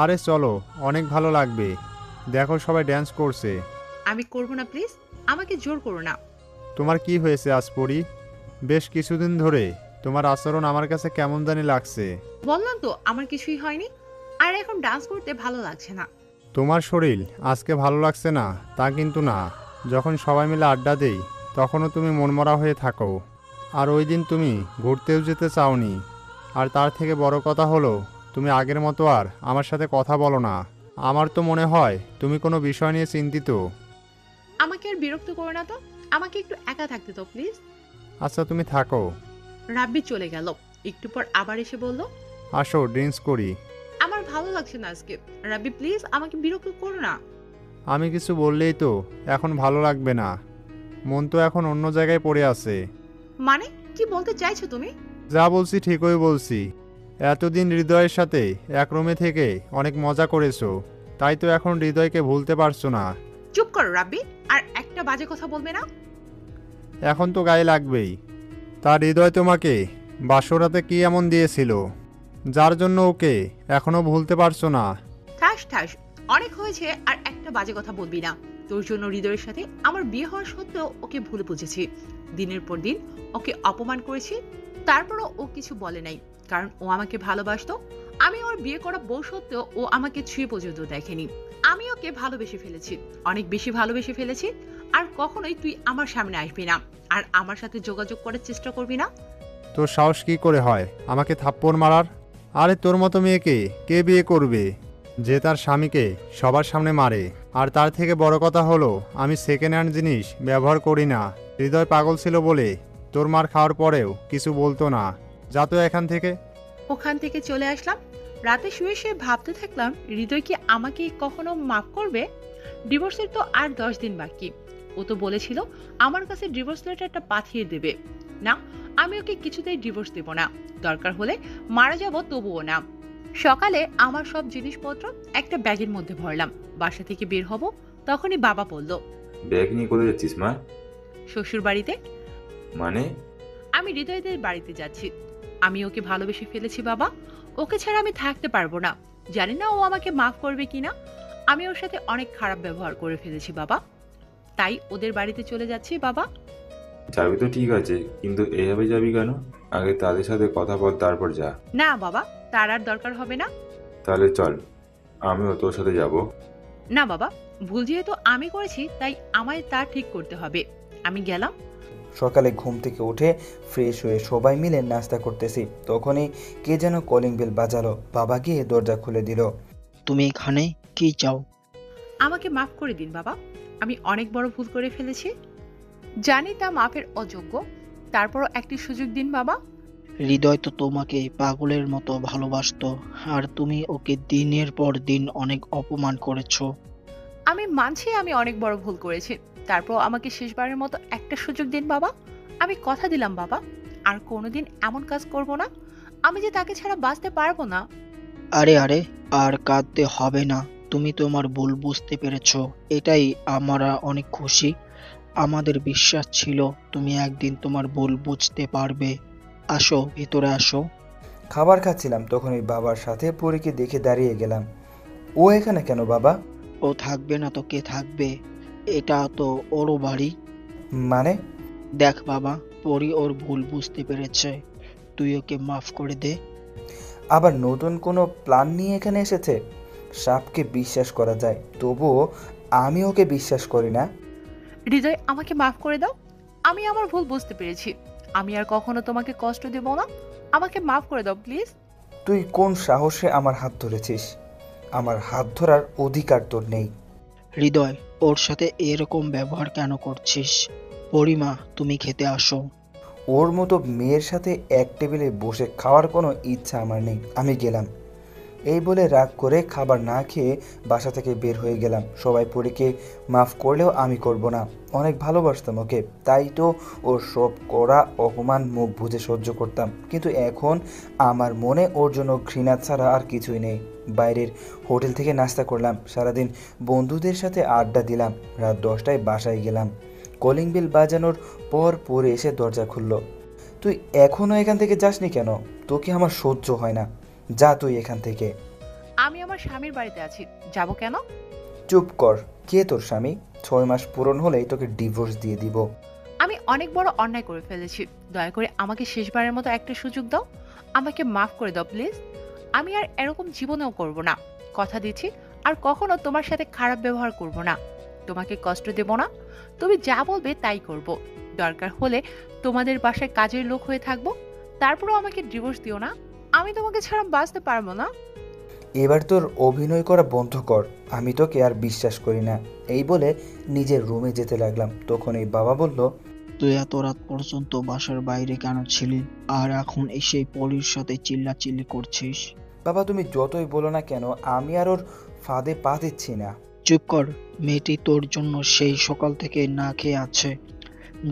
আরে চলো, অনেক ভালো লাগবে। দেখো সবাই ড্যান্স করছে। আমি করব না, প্লিজ আমাকে জোর করো না। তোমার কি হয়েছে আজ পরি? বেশ কিছুদিন ধরে তোমার আচরণ আমার কাছে কেমন জানি লাগছে। বললাম তো আমার কিছুই হয়নি, আর এখন ডান্স করতে ভালো লাগছে না। তোমার শরীর আজকে ভালো লাগছে না তা কিন্তু না। যখন সবাই মিলে আড্ডা দেই তখনও তুমি মনমরা হয়ে থাকো। আর ওই দিন তুমি ঘুরতেও যেতে চাওনি। আর তার থেকে বড় কথা হলো তুমি আগের মতো আর আমার সাথে কথা বলো না। আমার তো মনে হয় তুমি কোনো বিষয় নিয়ে চিন্তিত। আমাকে আর বিরক্ত করো না তো, আমাকে একটু একা থাকতে তো প্লিজ। আচ্ছা তুমি থাকো। রাব্বি চলে গেল, একটু পর আবার এসে বলল, আসো ড্রিঙ্কস করি। আমার ভালো লাগছে না আজকে। রাব্বি প্লিজ আমাকে বিরক্ত করো না। আমি কিছু বললেই তো এখন ভালো লাগবে না। মন তো এখন অন্য জায়গায় পড়ে আছে। মানে কি বলতে চাইছো তুমি? যা বলছি ঠিকই বলছি। এতদিন হৃদয়ের সাথে এক রুমে থেকে অনেক মজা করেছো, তাই তো এখন হৃদয়কে ভুলতে পারছো না। চুপ করো রাব্বি, আর একটা বাজে কথা বলবে না। এখন তো গায়ে লাগবেই। তার হৃদয় তোমাকে বাসরাতে কি এমন দিয়েছিল যার জন্য ওকে এখনো ভুলতে পারছো না? ঠাস ঠাস, অনেক হয়েছে, আর একটা বাজে কথা বলবি না। তোর জন্য হৃদয়ের সাথে আমার বিয়ে হওয়ার সত্ত্বেও ওকে ভুল বুঝেছি। দিনের পর দিন ওকে অপমান করেছি, তারপরও ও কিছু বলে নাই, কারণ ও আমাকে ভালোবাসতো। আমি ওর বিয়ে করা বউ সত্ত্বেও ও আমাকে ছুঁয়ে পর্যন্ত দেখেনি। আমি ওকে ভালোবেসে ফেলেছি, অনেক বেশি ভালোবেসে ফেলেছি। আর কখনোই তুই আমার সামনে আসবি না, আর আমার সাথে যোগাযোগ করার চেষ্টা করবি না। তোর সাহস কি করে হয় আমাকে থাপ্পড় মারার? আরে তোর মতো মেয়েকে কে বিয়ে করবে যে তার স্বামীকে সবার সামনে মারে? আর তার থেকে বড় কথা হলো আমি সেকেন্ড হ্যান্ড জিনিস ব্যবহার করি না। হৃদয় পাগল ছিল বলে তোর মার খাওয়ার পরেও কিছু বলতো না। যা তো এখান থেকে। ওখান থেকে চলে আসলাম। রাতে শুয়ে শুয়ে ভাবতে থাকলাম, হৃদয় কি আমাকে কখনো মাফ করবে? ডিভোর্সের তো আর 10 দিন বাকি। ও তো বলেছিল আমার কাছে ডিভোর্স লেটারটা পাঠিয়ে দেবে। না, আমি ওকে কিছুতেই ডিভোর্স দেব না, দরকার হলে মারা যাব তবুও না। সকালে আমার সব জিনিসপত্র একটা ব্যাগের মধ্যে ভরলাম, বাসা থেকে বের হব, তখনই বাবা বলল, ব্যাগ নিয়ে কোথায় যাচ্ছিস মা? শ্বশুর বাড়িতে। মানে? আমি হৃদয়দের বাড়িতে যাচ্ছি। আমি ওকে ভালোবেসে ফেলেছি বাবা, ওকে ছাড়া আমি থাকতে পারবো না। জানি না ও আমাকে মাফ করবে কিনা। আমি ওর সাথে অনেক খারাপ ব্যবহার করে ফেলেছি বাবা, তাই ওদের বাড়িতে চলে যাচ্ছি বাবা। যাবি তো ঠিক আছে, কিন্তু এইভাবে যাবি কেন? আগে তাদের সাথে কথা বল, তারপর যা। না বাবা, তার আর দরকার হবে না। তাহলে চল, আমিও তোর সাথে যাব। না বাবা, ভুল যেহেতু আমি করেছি তাই আমায় তা ঠিক করতে হবে। আমি গেলাম। সকালে ঘুম থেকে উঠে ফ্রেশ হয়ে সবাই মিলে নাস্তা করতেছি, তখনই কে যেন কলিং বেল বাজালো। বাবা গিয়ে দরজা খুলে দিল। তুমি এখানে কি চাও? আমাকে মাফ করে দিন বাবা, আমি অনেক বড় ভুল করে ফেলেছি। জানি তা মাফের অযোগ্য, তারপরও একটি সুযোগ দিন বাবা। হৃদয় তো তোমাকে পাগলের মতো ভালোবাসতো, আর তুমি ওকে দিনের পর দিন অনেক অপমান করেছো। আমি মানছি আমি অনেক বড় ভুল করেছি, তারপর আমাকে শেষবারের মতো একটা সুযোগ দিন বাবা। আমি কথা দিলাম বাবা, আর কোনোদিন এমন কাজ করব না। আমি যে তাকে ছাড়া বাঁচতে পারবো না। আরে আরে, আর কাঁদতে হবে না। তুমি তোমার ভুল বুঝতে পেরেছো, এটাই আমরা অনেক খুশি। আমাদের বিশ্বাস ছিল তুমি একদিন তোমার ভুল বুঝতে পারবে। আসো, ভিতরে আসো। খাবার খাচ্ছিলাম, তখনই বাবার সাথে পরীকে দেখে দাঁড়িয়ে গেলাম। ও এখানে কেন বাবা? ও থাকবে না তো কে থাকবে? এটা তো ওরও বাড়ি। মানে? দেখ বাবা, পরি ওর ভুল বুঝতে পেরেছে, তুই ওকে মাফ করে দে। আবার নতুন কোনো প্ল্যান নিয়ে এখানে এসেছে? সাপকে বিশ্বাস করা যায়, তবুও আমি ওকে বিশ্বাস করি না। হৃদয়, আমাকে মাফ করে দাও। আমি আমার ভুল বুঝতে পেরেছি। আমি আর কখনো তোমাকে কষ্ট দেব না। আমাকে মাফ করে দাও প্লিজ। তুই কোন সাহসে আমার হাত ধরেছিস? আমার হাত ধরার অধিকার তোর নেই। হৃদয়, ওর সাথে এরকম ব্যবহার কেন করছিস? পরিমা, তুমি খেতে আসো। ওর মতো মেয়ের সাথে এক টেবিলে বসে খাওয়ার কোনো ইচ্ছা আমার নেই। আমি গেলাম। এই বলে রাগ করে খাবার না খেয়ে বাসা থেকে বের হয়ে গেলাম। সবাই পরীকে মাফ করলেও আমি করব না। অনেক ভালোবাসতাম ওকে, তাই তো ওর সব করা অপমান মুখ বুজে সহ্য করতাম। কিন্তু এখন আমার মনে ওর জন্য ঘৃণা ছাড়া আর কিছুই নেই। বাইরের হোটেল থেকে নাস্তা করলাম, সারাদিন বন্ধুদের সাথে আড্ডা দিলাম। রাত 10টায় বাসায় গেলাম। কলিং বেল বাজানোর পর পরে এসে দরজা খুলল। তুই এখনও এখান থেকে যাসনি কেন? তোকে আমার সহ্য হয় না, যা তুই এখান থেকে। আমি আমার স্বামীর বাড়িতে আছি, যাব কেন? চুপ কর। কে তোর স্বামী? 6 মাস পূরণ হলেই তোকে ডিভোর্স দিয়ে দিব। আমি অনেক বড় অন্যায় করে ফেলেছি, দয়া করে আমাকে শেষবারের মতো একটা সুযোগ দাও। আমাকে মাফ করে দাও প্লিজ। আমি আর এরকম জীবনেও করব না, কথা দিচ্ছি। আর কখনো তোমার সাথে খারাপ ব্যবহার করব না, তোমাকে কষ্ট দেব না। তুমি যা বলবে তাই করব। দরকার হলে তোমাদের বাসায় কাজের লোক হয়ে থাকবো, তারপরেও আমাকে ডিভোর্স দিও না। আমি তোমাকে ছাড়া বাঁচতে পারবো না। এবার তোর অভিনয় করা বন্ধ কর, আমি তোকে আর বিশ্বাস করি না। এই বলে নিজের রুমে যেতে লাগলাম। তখন এই বাবা বলল, তুই এত রাত পর্যন্ত বাসার বাইরে কেন ছিলি, আর এখন এসে পলির সাথে চিল্লাচিল্লি করছিস? বাবা তুমি যতই বলো না কেন, আমি আর ওর ফাঁদে পা দিচ্ছি না। চুপ কর, মেয়েটি তোর জন্য সেই সকাল থেকে না খেয়ে আছে।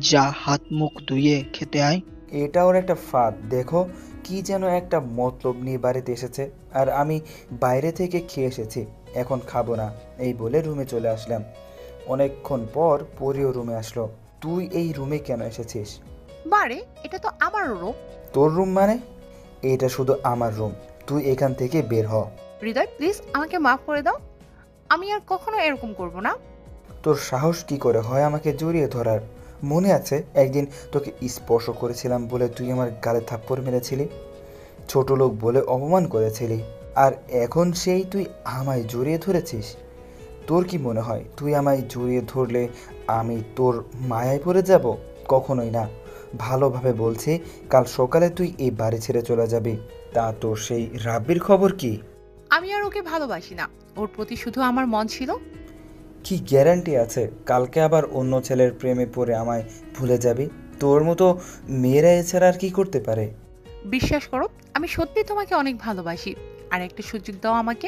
যা হাত মুখ ধুয়ে খেতে আয়। এটা ওর একটা ফাঁদ। দেখো কি যেন একটা মতলব নিয়ে বাড়িতে এসেছে, আর আমি বাইরে থেকে খেয়ে এসেছি, এখন খাবো না। এই বলে রুমে চলে আসলাম। অনেকক্ষণ পর পরিও রুমে আসলো। তুই এই রুমে কেন এসেছিস? বারে, এটা তো আমার রুম। তোর রুম মানে? এটা শুধু আমার রুম, তুই এখান থেকে বের হ। হৃদয় প্লিজ আমাকে মাফ করে দাও, আমি আর কখনো এরকম করব না। তোর সাহস কি করে হয় আমাকে জড়িয়ে ধরার? মনে আছে একদিন তোকে স্পর্শ করেছিলাম বলে তুই আমার গালে থাপ্পড় মেরেছিলি, ছোট লোক বলে অপমান করেছিলি, আর এখন সেই তুই আমায় জড়িয়ে ধরেছিস? তোর কি মনে হয় তুই আমায় জড়িয়ে ধরলে আমি তোর মায়ায় পড়ে যাব? কখনোই না। ভালোভাবে বলছি, কাল সকালে তুই এই বাড়ি ছেড়ে চলে যাবি। তা তোর সেই রাব্বির খবর কি? আমি আর ওকে ভালোবাসি না, ওর প্রতি শুধু আমার মন ছিল। কি গ্যারান্টি আছে কালকে আবার অন্য ছেলের প্রেমে পড়ে আমায় ভুলে যাবি? তোর মতো মেয়েরা এছাড়া আর কি করতে পারে? বিশ্বাস করো, আমি সত্যি তোমাকে অনেক ভালোবাসি। আর একটা সুযোগ দাও আমাকে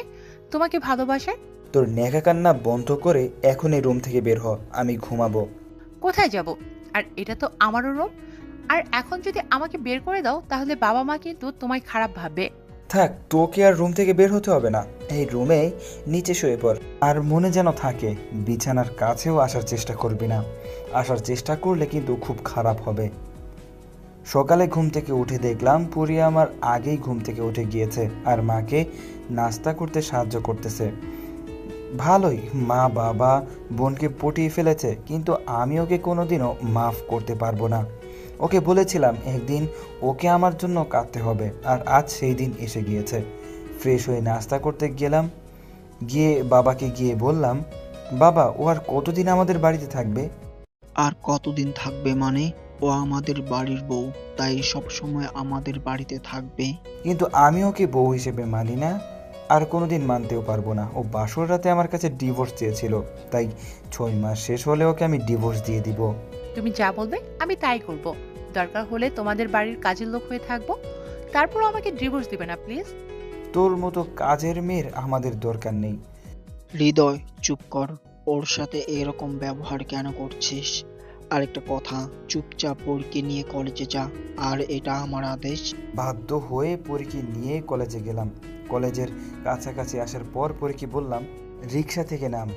তোমাকে ভালোবাসার। তোর নেকা কান্না বন্ধ করে এখনই রুম থেকে বের হ, আমি ঘুমাবো। কোথায় যাব? আর এটা তো আমারও রুম। আর এখন যদি আমাকে বের করে দাও তাহলে বাবা মা কিন্তু তোমায় খারাপ ভাববে। থাক, তোকে আর রুম থেকে বের হতে হবে না। এই রুমে নিচে শুয়ে পড়, আর মনে যেন থাকে বিছানার কাছেও আসার চেষ্টা করবি না। আসার চেষ্টা করলে কিন্তু খুব খারাপ হবে। সকালে ঘুম থেকে উঠে দেখলাম পুরি আমার আগেই ঘুম থেকে উঠে গিয়েছে আর মাকে নাস্তা করতে সাহায্য করতেছে। ভালোই, মা বাবা বোনকে পটিয়ে ফেলেছে, কিন্তু আমি ওকে কোনোদিনও মাফ করতে পারবো না। ওকে বলেছিলাম একদিন ওকে আমার জন্য কাঁদতে হবে, আর আজ সেই দিন এসে গিয়েছে। ফ্রেশ হয়ে নাস্তা করতে গেলাম, গিয়ে বাবাকে গিয়ে বললাম, বাবা ও আর কতদিন আমাদের বাড়িতে থাকবে? আর কতদিন থাকবে মানে? ও আমাদের বাড়ির বউ, তাই সব সময় আমাদের বাড়িতে থাকবে। কিন্তু আমি ওকে বউ হিসেবে মানি না, আর কোনোদিন মানতেও পারবো না। ও বাসর রাতে আমার কাছে ডিভোর্স চেয়েছিল, তাই 6 মাস শেষ হলে ওকে আমি ডিভোর্স দিয়ে দিব। তুমি যা বলবে আমি তাই করব। দরকার হলে তোমাদের বাড়ির কাজের লোক হয়ে থাকবো, তারপরও আমাকে ডিভোর্স দিবে না প্লিজ। তোর মতো কাজের মেয়ের আমাদের দরকার নেই। হৃদয় চুপ কর, ওর সাথে এরকম ব্যবহার কেন করছিস? আরেকটা কথা, চুপচাপ পরীকে নিয়ে কলেজে যা, আর এটা আমার আদেশ। বাধ্য হয়ে পরীকে নিয়ে কলেজে গেলাম। কলেজের কাছাকাছি আসার পর পরীকে বললাম, রিক্সা থেকে নাম।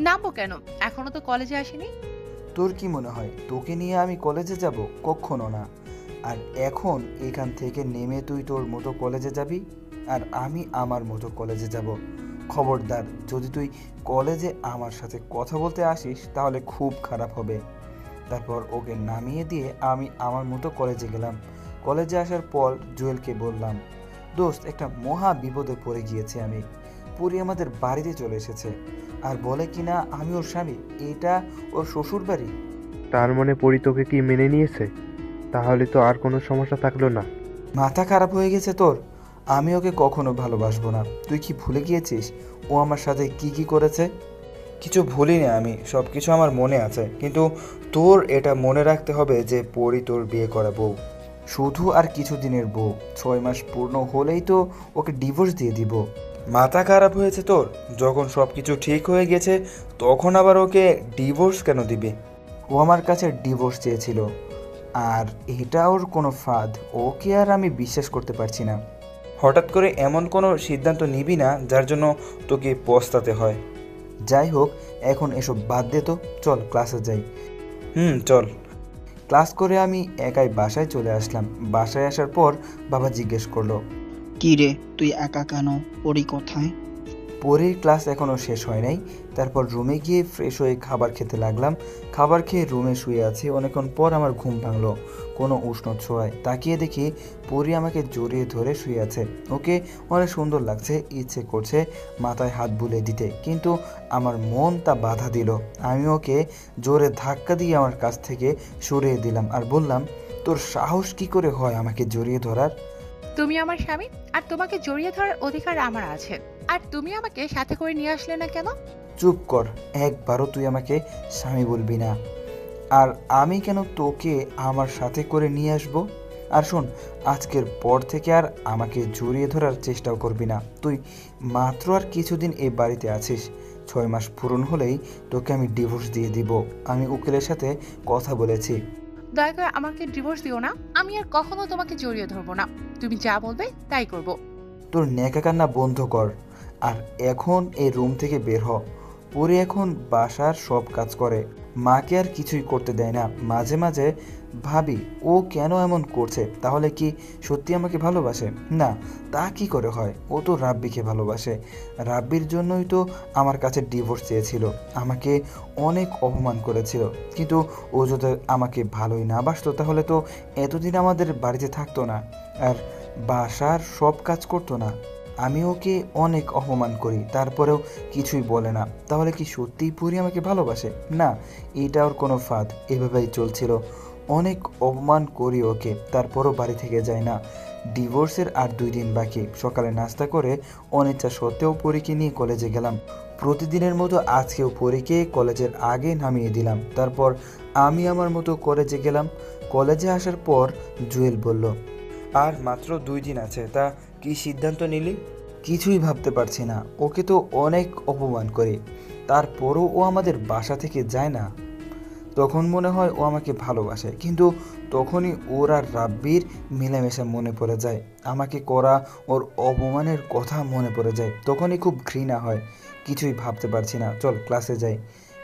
নামবো কেন? এখনো তো কলেজে আসিনি। তোর কি মনে হয় তোকে নিয়ে আমি কলেজে যাব? কখনো না। আর এখন এখান থেকে নেমে তুই তোর মতো কলেজে যাবি, আর আমি আমার মতো কলেজে যাব। খবরদার, যদি তুই কলেজে আমার সাথে কথা বলতে আসিস তাহলে খুব খারাপ হবে। তারপর ওকে নামিয়ে দিয়ে আমি আমার মতো কলেজে গেলাম। কলেজে আসার পর জুয়েলকে বললাম, দোস্ত একটা মহা বিপদে পড়ে গিয়েছি আমি। পুরি আমাদের বাড়িতে চলে এসেছে, আর বলে কিনা আমি ওর স্বামী, এটা ওর শ্বশুর বাড়ি। তার মানে পরি তোকে কি মেনে নিয়েছে? তাহলে তো আর কোনো সমস্যা থাকলো না। মাথা খারাপ হয়ে গেছে তোর? আমি ওকে কখনো ভালোবাসবো না। তুই কি ভুলে গিয়েছিস ও আমার সাথে কি কি করেছে? কিছু ভুলিনি আমি, সব কিছু আমার মনে আছে, কিন্তু তোর এটা মনে রাখতে হবে যে পরি তোর বিয়ে করা বউ, শুধু আর কিছু দিনের বউ। 6 মাস পূর্ণ হলেই তো ওকে ডিভোর্স দিয়ে দিব। মাথা খারাপ হয়েছে তোর? যখন সব কিছু ঠিক হয়ে গেছে তখন আবার ওকে ডিভোর্স কেন দিবে? ও আমার কাছে ডিভোর্স চেয়েছিল, আর এটা ওর কোনো ফাঁদ। ওকে আর আমি বিশ্বাস করতে পারছি না। হঠাৎ করে এমন কোনো সিদ্ধান্ত নিবি না যার জন্য তোকে পস্তাতে হয়। যাই হোক, এখন এসব বাদ দে তো, চল ক্লাসে যাই। চল। ক্লাস করে আমি একাই বাসায় চলে আসলাম। বাসায় আসার পর বাবা জিজ্ঞেস করলো, কি রে, তুই একা কেন? পরি কোথায়? পরের ক্লাস এখনও শেষ হয় নাই। তারপর রুমে গিয়ে ফ্রেশ হয়ে খাবার খেতে লাগলাম। খাবার খেয়ে রুমে শুয়ে আছি। অনেকক্ষণ পর আমার ঘুম ভাঙলো কোনো উষ্ণ ছোঁয়ায়। তাকিয়ে দেখি পরি আমাকে জড়িয়ে ধরে শুয়ে আছে। ওকে অনেক সুন্দর লাগছে, ইচ্ছে করছে মাথায় হাত বুলিয়ে দিতে, কিন্তু আমার মন তা বাধা দিল। আমি ওকে জোরে ধাক্কা দিয়ে আমার কাছ থেকে সরিয়ে দিলাম আর বললাম, তোর সাহস কি করে হয় আমাকে জড়িয়ে ধরার? তুমি আমার স্বামী, আর তোমাকে জড়িয়ে ধরার অধিকার আমার আছে। আর তুমি আমাকে সাথে করে নিয়ে আসলে না কেন? চুপ কর, একবারও তুই আমাকে স্বামী বলবি না। আর আমি কেন তোকে আমার সাথে করে নিয়ে আসব? আর শোন, আজকের পর থেকে আর আমাকে জড়িয়ে ধরার চেষ্টাও করবি না। তুই মাত্র আর কিছুদিন এই বাড়িতে আছিস। 6 মাস পূরণ হলেই তোকে আমি ডিভোর্স দিয়ে দিব। আমি উকিলের সাথে কথা বলেছি। দয়া করে আমাকে ডিভোর্স দিও না। আমি আর কখনো তোমাকে জড়িয়ে ধরবো না। তুমি যা বলবে তাই করব। তোর ন্যাকা কান্না বন্ধ কর আর এখন এই রুম থেকে বের হ। পরে এখন বাসার সব কাজ করে, মাকে আর কিছুই করতে দেয় না। মাঝে মাঝে ভাবি ও কেন এমন করছে, তাহলে কি সত্যি আমাকে ভালোবাসে? না, তা কি করে হয়? ও তো রাব্বিকে ভালোবাসে। রাব্বির জন্যই তো আমার কাছে ডিভোর্স চেয়েছিল, আমাকে অনেক অপমান করেছিল। কিন্তু ও যদি আমাকে ভালোই না বাসতো তাহলে তো এতদিন আমাদের বাড়িতে থাকতো না আর বাসার সব কাজ করতো না। আমি ওকে অনেক অপমান করি, তারপরেও কিছুই বলে না। তাহলে কি সত্যিই পুরি আমাকে ভালোবাসে? না, এটা ওর কোনো ফাঁদ। এভাবেই চলছিল। অনেক অপমান করি ওকে, তারপরও বাড়ি থেকে যায় না। ডিভোর্সের আর 2 দিন বাকি। সকালে নাস্তা করে অনিচ্ছা সত্ত্বেও পরীকে নিয়ে কলেজে গেলাম। প্রতিদিনের মতো আজকেও পরীকে কলেজের আগে নামিয়ে দিলাম। তারপর আমি আমার মতো কলেজে গেলাম। কলেজে আসার পর জুয়েল বলল, আর মাত্র 2 দিন আছে, তা কি সিদ্ধান্ত নিলি? কিছুই ভাবতে পারছি না। ওকে তো অনেক অপমান করি, তারপরও ও আমাদের বাসা থেকে যায় না। তখন মনে হয় ও আমাকে ভালোবাসে, কিন্তু তখনই ওর আর রাব্বির মেলামেশা মনে পড়ে যায়। আমাকে করা ওর অপমানের কথা মনে পড়ে যায়। তখনই খুব ঘৃণা হয়। কিছুই ভাবতে পারছি না। চল ক্লাসে যাই।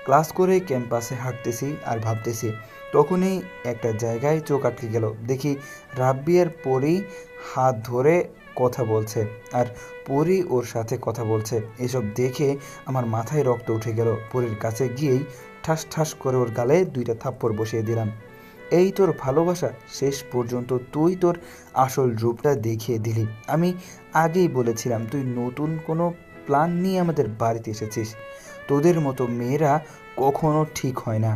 ক্লাস করে ক্যাম্পাসে হাঁটতেছি আর ভাবতেছি। তখনই একটা জায়গায় চোখ আটকে গেল। দেখি রাব্বি আর পরি হাত ধরে কথা বলছে আর পরি ওর সাথে কথা বলছে। এসব দেখে আমার মাথায় রক্ত উঠে গেল। পরির কাছে গিয়েই ঠাস ঠাস করে ওর গালে 2টা থাপ্পড় বসিয়ে দিলাম। এই তোর ভালোবাসা? শেষ পর্যন্ত তুই তোর আসল রূপটা দেখিয়ে দিলি। আমি আগেই বলেছিলাম তুই নতুন কোনো প্ল্যান নিয়ে আমাদের বাড়িতে এসেছিস। তোদের মতো মেয়েরা কখনো ঠিক হয় না।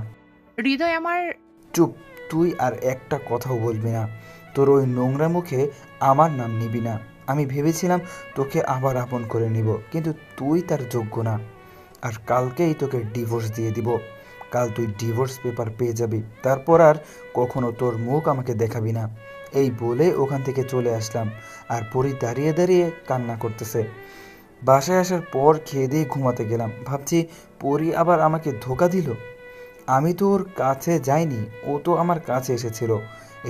হৃদয় আমার। চুপ, তুই আর একটা কথাও বলবি না। তোর ওই নোংরা মুখে আমার নাম নিবি না। আমি ভেবেছিলাম তোকে আবার আপন করে নিব, কিন্তু তুই তার যোগ্য না। আর কালকেই তোকে ডিভোর্স দিয়ে দিব। কাল তুই ডিভোর্স পেপার পেয়ে যাবি, তারপর আর কখনো তোর মুখ আমাকে দেখাবি না। এই বলে ওখান থেকে চলে আসলাম। আর পরি দাঁড়িয়ে দাঁড়িয়ে কান্না করতেছে। বাসায় আসার পর খেয়ে দিয়ে ঘুমাতে গেলাম। ভাবছি পরি আবার আমাকে ধোঁকা দিল। আমি তো ওর কাছে যাইনি, ও তো আমার কাছে এসেছিল।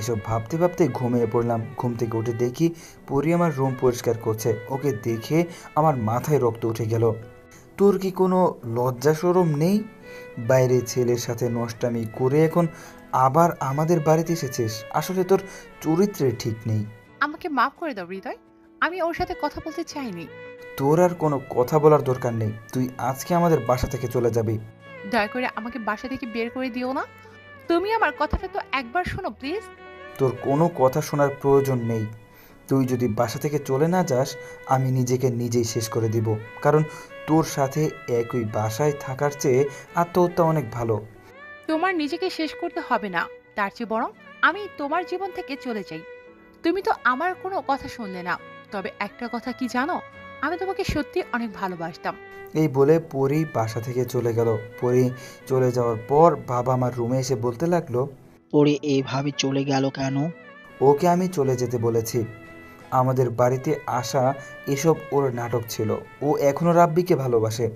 এসব ভাবতে ভাবতে ঘুমিয়ে পড়লাম। ঘুম থেকে উঠে দেখি পরি আমার রুম পরিষ্কার করছে। ওকে দেখে আমার মাথায় রক্ত উঠে গেল। তোর কি কোনো লজ্জা শরম নেই? বাইরে ছেলের সাথে নষ্টামি করে এখন আবার আমাদের বাড়িতে এসেছিস। আসলে তোর চরিত্রে ঠিক নেই। আমাকে মাফ করে দাও হৃদয়। আমি ওর সাথে কথা বলতে চাইনি। তোর আর কোনো কথা বলার দরকার নেই। তুই আজকে আমাদের বাসা থেকে চলে যাবি। দয়া করে আমাকে বাসা থেকে বের করে দিও না। তুমি আমার কথাটা তো একবার শোনো প্লিজ। তোর কোনো কথা শোনার প্রয়োজন নেই। তুই যদি বাসা থেকে চলে না যাস, আমি নিজেকে নিজেই শেষ করে দিব। কারণ তোর সাথে একই বাসায় থাকার চেয়ে আত্মহত্যা অনেক ভালো। তোমার নিজেকে শেষ করতে হবে না, তার চেয়ে বরং আমি তোমার জীবন থেকে চলে যাই। তুমি তো আমার কোনো কথা শুনলে না। তবে একটা কথা কি জানো, আমি তোমাকে সত্যি অনেক ভালোবাসতাম। এই বলে পরি বাসা থেকে চলে গেল। পরি চলে যাওয়ার পর বাবা আমার রুমে এসে বলতে লাগলো, পরে এইভাবে চলে গেল কেন? ওকে আমি চলে যেতে বলেছি। আমাদের বাড়িতে আসা এসব ওর নাটক ছিল। ও এখনও রাব্বিকে ভালোবাসে।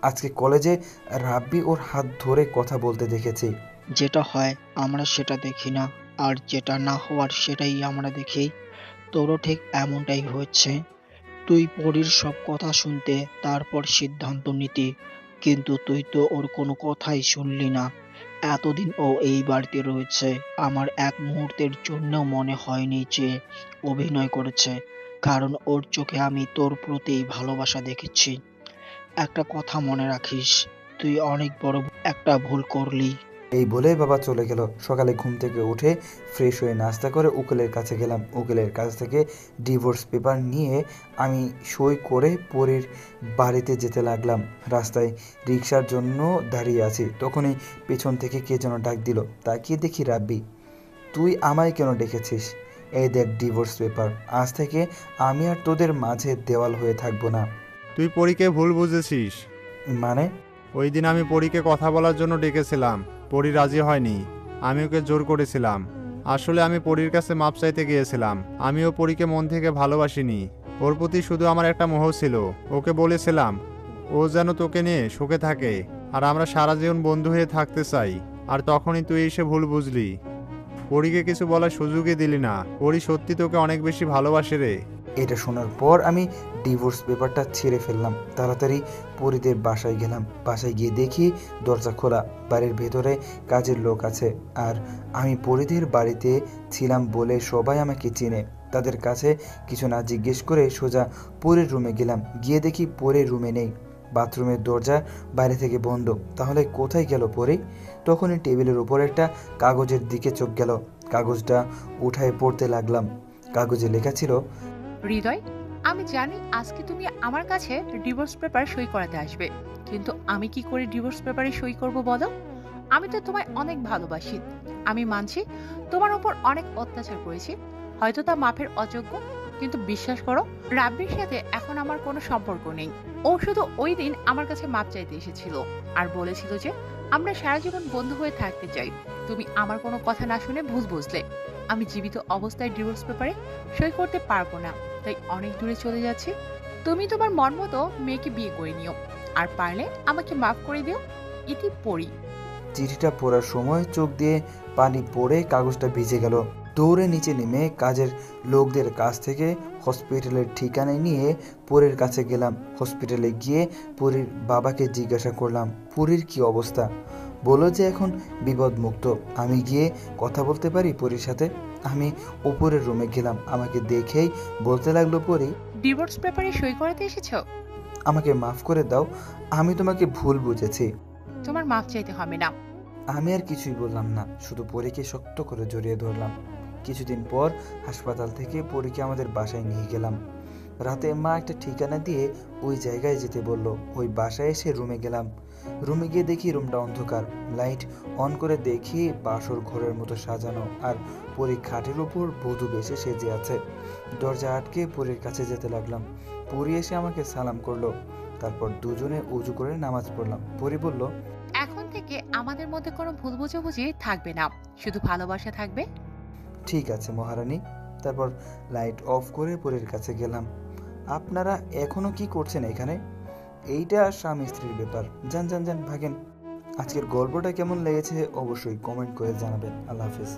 আজকে কলেজে রাব্বি ওর হাত ধরে কথা বলতে দেখেছি। যেটা হয় আমরা সেটা দেখি না, আর যেটা না হওয়ার সেটাই আমরা দেখি। তোরও ঠিক এমনটাই হচ্ছে। তুই পরীর সব কথা শুনতে, তারপর সিদ্ধান্ত নিতি, কিন্তু তুই তো ওর কোনো কথাই শুনলি না। এতদিন ও এই বাড়িতে রয়েছে, আমার এক মুহূর্তের জন্যও মনে হয়নি যে অভিনয় করেছে, কারণ ওর চোখে আমি তোর প্রতি ভালোবাসা দেখেছি। একটা কথা মনে রাখিস, তুই অনেক বড় একটা ভুল করলি। এই বলে বাবা চলে গেল। সকালে ঘুম থেকে উঠে ফ্রেশ হয়ে নাস্তা করে উকিলের কাছে গেলাম। উকিলের কাছ থেকে ডিভোর্স পেপার নিয়ে আমি সই করে পরীর বাড়িতে যেতে লাগলাম। রাস্তায় রিক্সার জন্য দাঁড়িয়ে আছি, তখনই পেছন থেকে কে যেন ডাক দিল। তাকিয়ে দেখি রাব্বি। তুই আমায় কেন ডেকেছিস? এই দেখ ডিভোর্স পেপার, আজ থেকে আমি আর তোদের মাঝে দেওয়াল হয়ে থাকবো না। তুই পরীকে ভুল বুঝেছিস। মানে? ওই দিন আমি পরীকে কথা বলার জন্য ডেকেছিলাম, পরী রাজি হয়নি, আমি ওকে জোর করেছিলাম। আসলে আমি পরীর কাছে মাপ চাইতে গিয়েছিলাম। আমিও পরীকে মন থেকে ভালোবাসিনি, ওর প্রতি শুধু আমার একটা মোহ ছিল। ওকে বলেছিলাম ও যেন তোকে নিয়ে সুখে থাকে, আর আমরা সারা জীবন বন্ধু হয়ে থাকতে চাই। আর তখনই তুই এসে ভুল বুঝলি, পরীকে কিছু বলার সুযোগই দিলি না। পরী সত্যি তোকে অনেক বেশি ভালোবাসে রে। এটা শোনার পর আমি ডিভোর্স পেপারটা ছিঁড়ে ফেললাম। তাড়াতাড়ি পরীদের বাসায় গেলাম। বাসায় গিয়ে দেখি দরজা খোলা, বাড়ির ভেতরে কাজের লোক আছে। আর আমি পরীদের বাড়িতে ছিলাম বলে সবাই আমাকে চিনে। তাদের কাছে কিছু না জিজ্ঞেস করে সোজা পরীর রুমে গেলাম। গিয়ে দেখি পরীর রুমে নেই, বাথরুমের দরজা বাইরে থেকে বন্ধ। তাহলে কোথায় গেল পরী? তখনই টেবিলের উপর একটা কাগজের দিকে চোখ গেল। কাগজটা উঠায় পড়তে লাগলাম। কাগজে লেখা ছিল, হৃদয়, আমি জানি আজকে তুমি আমার কাছে ডিভোর্স পেপার সই করাতে আসবে, কিন্তু আমি কি করে ডিভোর্স পেপারে সই করব বলো? আমি তো তোমায় অনেক ভালোবাসি। আমি মানছি তোমার উপর অনেক অত্যাচার করেছি, হয়তো তা মাফের অযোগ্য, কিন্তু বিশ্বাস করো রাব্বির সাথে এখন আমার কোনো সম্পর্ক নেই। ও শুধু ওই দিন আমার কাছে মাপ চাইতে এসেছিল আর বলেছিল যে আমরা সারা জীবন বন্ধু হয়ে থাকতে চাই। তুমি আমার কোনো কথা না শুনে ভুল বুঝলে। আমি জীবিত অবস্থায় ডিভোর্স পেপারে সই করতে পারবো না, তাই অনেক দূরে চলে যাচ্ছি। তুমি তোমার মন মতো মেয়েকে বিয়ে করে নিও, আর পারলে আমাকে মাফ করে দিও। ইতি পড়ি। চিঠিটা পড়ার সময় চোখ দিয়ে পানি পড়ে কাগজটা ভিজে গেল। দৌড়ে নিচে নেমে কাজের লোকদের কাছ থেকে হসপিটালের ঠিকানা নিয়ে পরীর কাছে গেলাম। হসপিটালে গিয়ে পরীর বাবাকে জিজ্ঞাসা করলাম পরীর কি অবস্থা। বলল যে এখন বিপদমুক্ত। আমি গিয়ে কথা বলতে পারি পরীর সাথে? আমি উপরের রুমে গেলাম। আমাকে দেখেই বলতে লাগলো পরী, ডিভোর্স পেপারে সই করাতে এসেছো? আমাকে মাফ করে দাও, আমি তোমাকে ভুল বুঝেছি। তোমার মাফ চাইতে হবে না। আমি আর কিছুই বললাম না, শুধু পরীকে শক্ত করে জড়িয়ে ধরলাম। কিছুদিন পর হাসপাতাল থেকে পরীকে আমাদের বাসায় নিয়ে গেলাম। রাতে মা একটা ঠিকানা দিয়ে ওই জায়গায় যেতে বলল। ওই বাসায় এসে রুমে গেলাম। রুমে গিয়ে দেখি রুমটা অন্ধকার। লাইট অন করে দেখি বাসর ঘরের মতো সাজানো, আর পরী খাটের উপর বধূ বেশে সেজে আছে। দরজা আটকে পরীর কাছে যেতে লাগলাম। পরী এসে আমাকে সালাম করলো। তারপর দুজনে উজু করে নামাজ পড়লাম। পরী বলল, এখন থেকে আমাদের মধ্যে কোনো ভুল বোঝাবুঝি থাকবে না, শুধু ভালোবাসা থাকবে। ঠিক আছে মহারানী। তারপর লাইট অফ করে পরীর কাছে গেলাম। আপনারা এখনো কি করছেন এখানে? এইটা স্বামী স্ত্রীর ব্যাপার। যান যান যান, ভাগেন। আজকের গল্পটা কেমন লেগেছে অবশ্যই কমেন্ট করে জানাবেন। আল্লাহ হাফিজ।